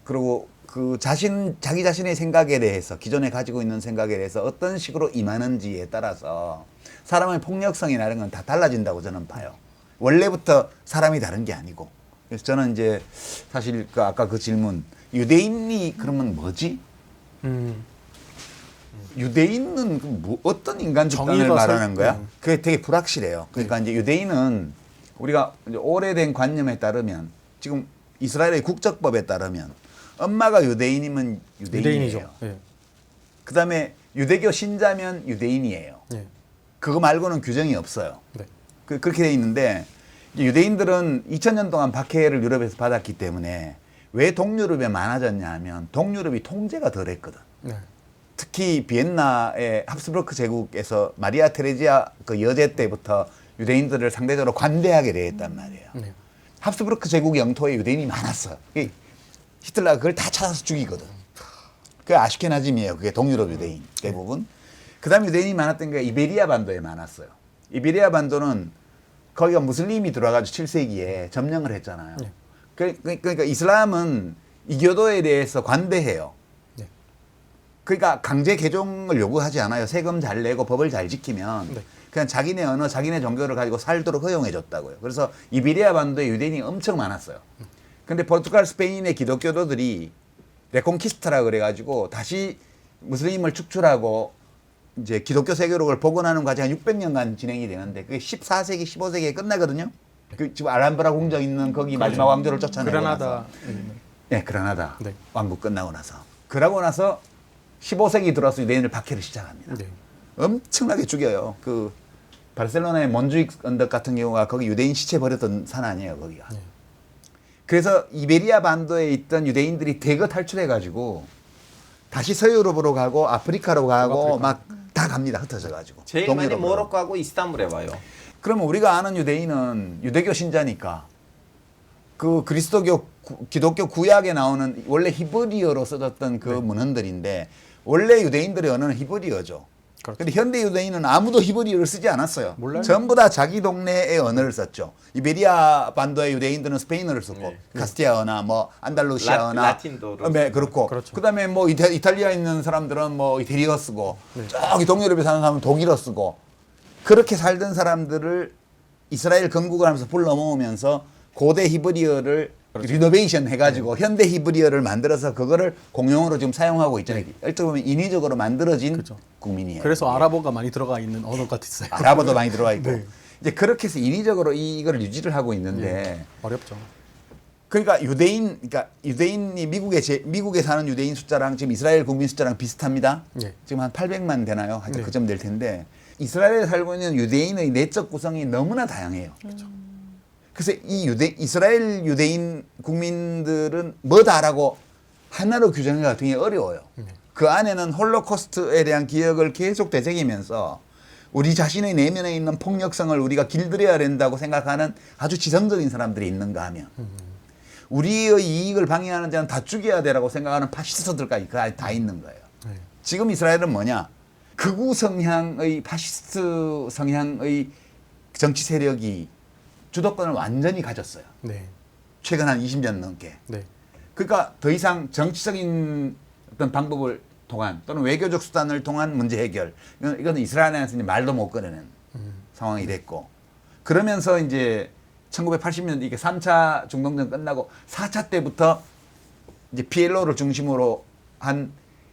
그리고 그 자기 자신의 생각에 대해서 기존에 가지고 있는 생각에 대해서 어떤 식으로 임하는지에 따라서 사람의 폭력성이나 이런 건 다 달라진다고 저는 봐요. 원래부터 사람이 다른 게 아니고. 그래서 저는 이제 사실 그 아까 그 질문 유대인이 그러면 뭐지? 유대인은 어떤 인간 집단을 정의가 말하는 거야? 네. 그게 되게 불확실해요. 그러니까 이제 유대인은 우리가 이제 오래된 관념에 따르면 지금 이스라엘의 국적법에 따르면 엄마가 유대인이면 유대인이에요. 유대인이죠. 예. 그다음에 유대교 신자면 유대인이에요. 예. 그거 말고는 규정이 없어요. 네. 그렇게 돼 있는데 유대인들은 2000년 동안 박해를 유럽에서 받았기 때문에 왜 동유럽에 많아졌냐 하면 동유럽이 통제가 덜했거든. 네. 특히 비엔나의 합스부르크 제국에서 마리아 테레지아 그 여제 때부터 유대인들을 상대적으로 관대하게 대했단 말이에요. 네. 합스부르크 제국 영토에 유대인이 많았어요. 히틀러가 그걸 다 찾아서 죽이거든. 그게 아슈케나즘이에요. 그게 동유럽 유대인 대부분. 그다음 유대인이 많았던 게 이베리아 반도에 많았어요. 이베리아 반도는 거기가 무슬림이 들어와가지고 7세기에 점령을 했잖아요. 네. 그러니까 이슬람은 이교도에 대해서 관대해요. 네. 그러니까 강제 개종을 요구하지 않아요. 세금 잘 내고 법을 잘 지키면 네. 그냥 자기네 언어, 자기네 종교를 가지고 살도록 허용해 줬다고요. 그래서 이베리아 반도에 유대인이 엄청 많았어요. 근데 포르투갈, 스페인의 기독교도들이 레콘키스타라 그래가지고 다시 무슬림을 축출하고 이제 기독교 세계록을 복원하는 과정이 600년간 진행이 되는데 그게 14세기, 15세기에 끝나거든요. 그 지금 알함브라 궁정 있는 거기 마지막 왕조를 쫓아내고 그라나다. 나서. 네, 그라나다 네. 왕국 끝나고 나서. 그러고 나서 15세기 들어서 유대인을 박해를 시작합니다. 네. 엄청나게 죽여요. 그 바르셀로나의 몬주익 언덕 같은 경우가 거기 유대인 시체 버렸던 산 아니에요, 거기가. 네. 그래서 이베리아 반도에 있던 유대인들이 대거 탈출해가지고 다시 서유럽으로 가고 아프리카로 가고 막 다 갑니다. 흩어져가지고. 제일 많이 동유럽으로. 모로코하고 이스탄불에 와요. 그러면 우리가 아는 유대인은 유대교 신자니까 그 그리스도교 기독교 구약에 나오는 원래 히브리어로 써졌던 그 문헌들인데 원래 유대인들의 언어는 히브리어죠. 그렇죠. 근데 현대 유대인은 아무도 히브리어를 쓰지 않았어요. 몰라요. 전부 다 자기 동네의 언어를 썼죠. 이베리아 반도의 유대인들은 스페인어를 썼고 네. 카스티아어나 뭐 안달루시아어나 라틴도로 네, 그렇고 그렇죠. 그다음에 뭐 이탈리아에 있는 사람들은 뭐 이태리어 쓰고 저기 동유럽에 사는 사람은 독일어 쓰고 그렇게 살던 사람들을 이스라엘 건국을 하면서 불러 모으면서 고대 히브리어를 리노베이션 해가지고 현대 히브리어를 만들어서 그거를 공용어로 지금 사용하고 있잖아요. 어떻게 보면 인위적으로 만들어진 그렇죠. 국민이에요. 그래서 아랍어가 많이 들어가 있는 언어 같았어요. 아랍어도 많이 들어와 있고. 네. 이제 그렇게 해서 인위적으로 이걸 유지를 하고 있는데 어렵죠. 그러니까 유대인이 미국에 사는 유대인 숫자랑 지금 이스라엘 국민 숫자랑 비슷합니다. 네. 지금 한 800만 되나요? 하여튼 네. 그쯤 될 텐데 이스라엘에 살고 있는 유대인의 내적 구성이 너무나 다양해요. 그래서 이스라엘 유대인 국민들은 뭐다라고 하나로 규정하기가 굉장히 어려워요. 그 안에는 홀로코스트에 대한 기억을 계속 되새기면서 우리 자신의 내면에 있는 폭력성을 우리가 길들여야 된다고 생각하는 아주 지성적인 사람들이 있는가 하면 우리의 이익을 방해하는 자는 다 죽여야 되라고 생각하는 파시스트들까지 그 안에 다 있는 거예요. 네. 지금 이스라엘은 뭐냐? 극우 성향의 파시스트 성향의 정치 세력이 주도권을 완전히 가졌어요. 네. 최근 한 20년 넘게. 네. 그러니까 더 이상 정치적인 어떤 방법을 통한 또는 외교적 수단을 통한 문제 해결 이건 이스라엘에서 이제 말도 못 꺼내는 상황이 됐고 그러면서 이제 1980년대 이게 3차 중동전 끝나고 4차 때부터 이제 PLO를 중심으로 한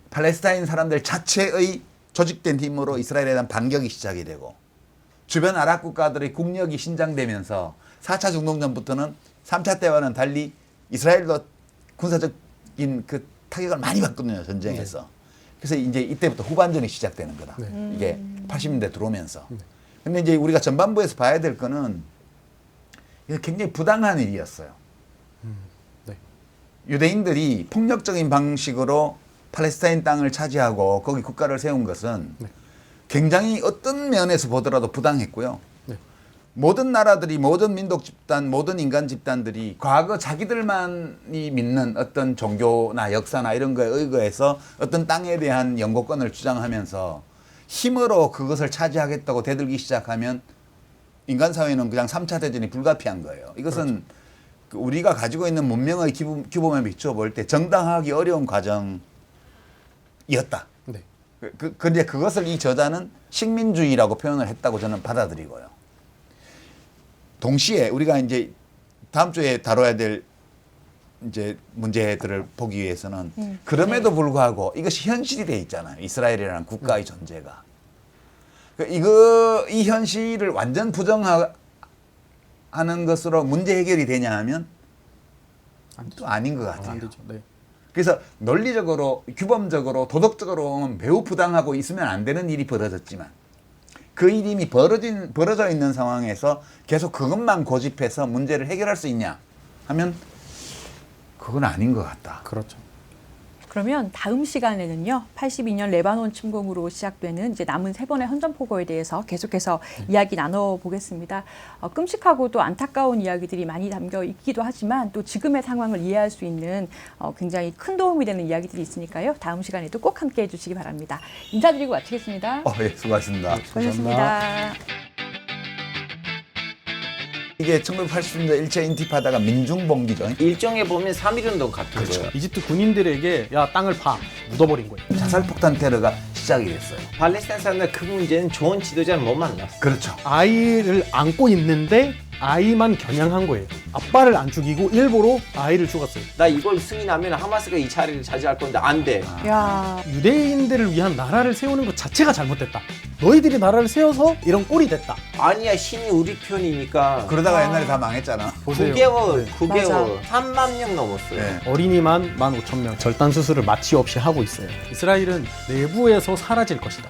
팔레스타인 사람들 자체의 조직된 힘으로 이스라엘에 대한 반격이 시작이 되고 주변 아랍 국가들의 국력이 신장되면서 4차 중동전부터는 3차 때와는 달리 이스라엘도 군사적인 그 타격을 많이 받거든요, 전쟁에서. 그래서 이제 이때부터 후반전이 시작되는 거다. 이게 80년대 들어오면서. 근데 이제 우리가 전반부에서 봐야 될 거는 이게 굉장히 부당한 일이었어요. 네. 유대인들이 폭력적인 방식으로 팔레스타인 땅을 차지하고 거기 국가를 세운 것은 네. 굉장히 어떤 면에서 보더라도 부당했고요. 네. 모든 나라들이, 모든 민족 집단, 모든 인간 집단들이 과거 자기들만이 믿는 어떤 종교나 역사나 이런 거에 의거해서 어떤 땅에 대한 영고권을 주장하면서 힘으로 그것을 차지하겠다고 대들기 시작하면 인간 사회는 그냥 3차 대전이 불가피한 거예요. 이것은 그 우리가 가지고 있는 문명의 규범에 비추어 볼 때 정당화하기 어려운 과정이었다. 네. 근데 그것을 이 저자는 식민주의라고 표현을 했다고 저는 받아들이고요. 동시에 우리가 이제 다음 주에 다뤄야 될 이제 문제들을 보기 위해서는 그럼에도 불구하고 이것이 현실이 돼 있잖아요. 이스라엘이라는 국가의 존재가. 이 현실을 완전 부정하는 것으로 문제 해결이 되냐 하면 또 아닌 것 같아요. 안 되죠. 네. 그래서 논리적으로, 규범적으로, 도덕적으로 보면 매우 부당하고 있으면 안 되는 일이 벌어졌지만 그 일이 이미 벌어져 있는 상황에서 계속 그것만 고집해서 문제를 해결할 수 있냐 하면 그건 아닌 것 같다. 그렇죠. 그러면 다음 시간에는요, 82년 레바논 침공으로 시작되는 이제 남은 세 번의 헌전포고에 대해서 계속해서 이야기 나눠보겠습니다. 끔찍하고 또 안타까운 이야기들이 많이 담겨 있기도 하지만 또 지금의 상황을 이해할 수 있는 굉장히 큰 도움이 되는 이야기들이 있으니까요. 다음 시간에도 꼭 함께 해주시기 바랍니다. 인사드리고 마치겠습니다. 예, 수고하셨습니다. 수고하셨습니다. 이게 1980년대 일제 인티파다가 민중봉기죠. 일정에 보면 3.1운동 같은 거예요. 이집트 군인들에게 야 땅을 파 묻어버린 거예요. 자살폭탄 테러가 시작이 됐어요. 팔레스타인 사람들 그 문제는 좋은 지도자를 못 만났어. 그렇죠. 아이를 안고 있는데 아이만 겨냥한 거예요. 아빠를 안 죽이고 일부러 아이를 죽었어요. 나 이걸 승인하면 하마스가 이 자리를 차지할 건데 안 돼. 야, 유대인들을 위한 나라를 세우는 것 자체가 잘못됐다. 너희들이 나라를 세워서 이런 꼴이 됐다. 아니야, 신이 우리 편이니까. 그러다가 옛날에 다 망했잖아. 보세요. 9개월, 네. 9개월. 3만 명 넘었어요. 네. 어린이만 15,000명 절단 수술을 마취 없이 하고 있어요. 이스라엘은 내부에서 사라질 것이다.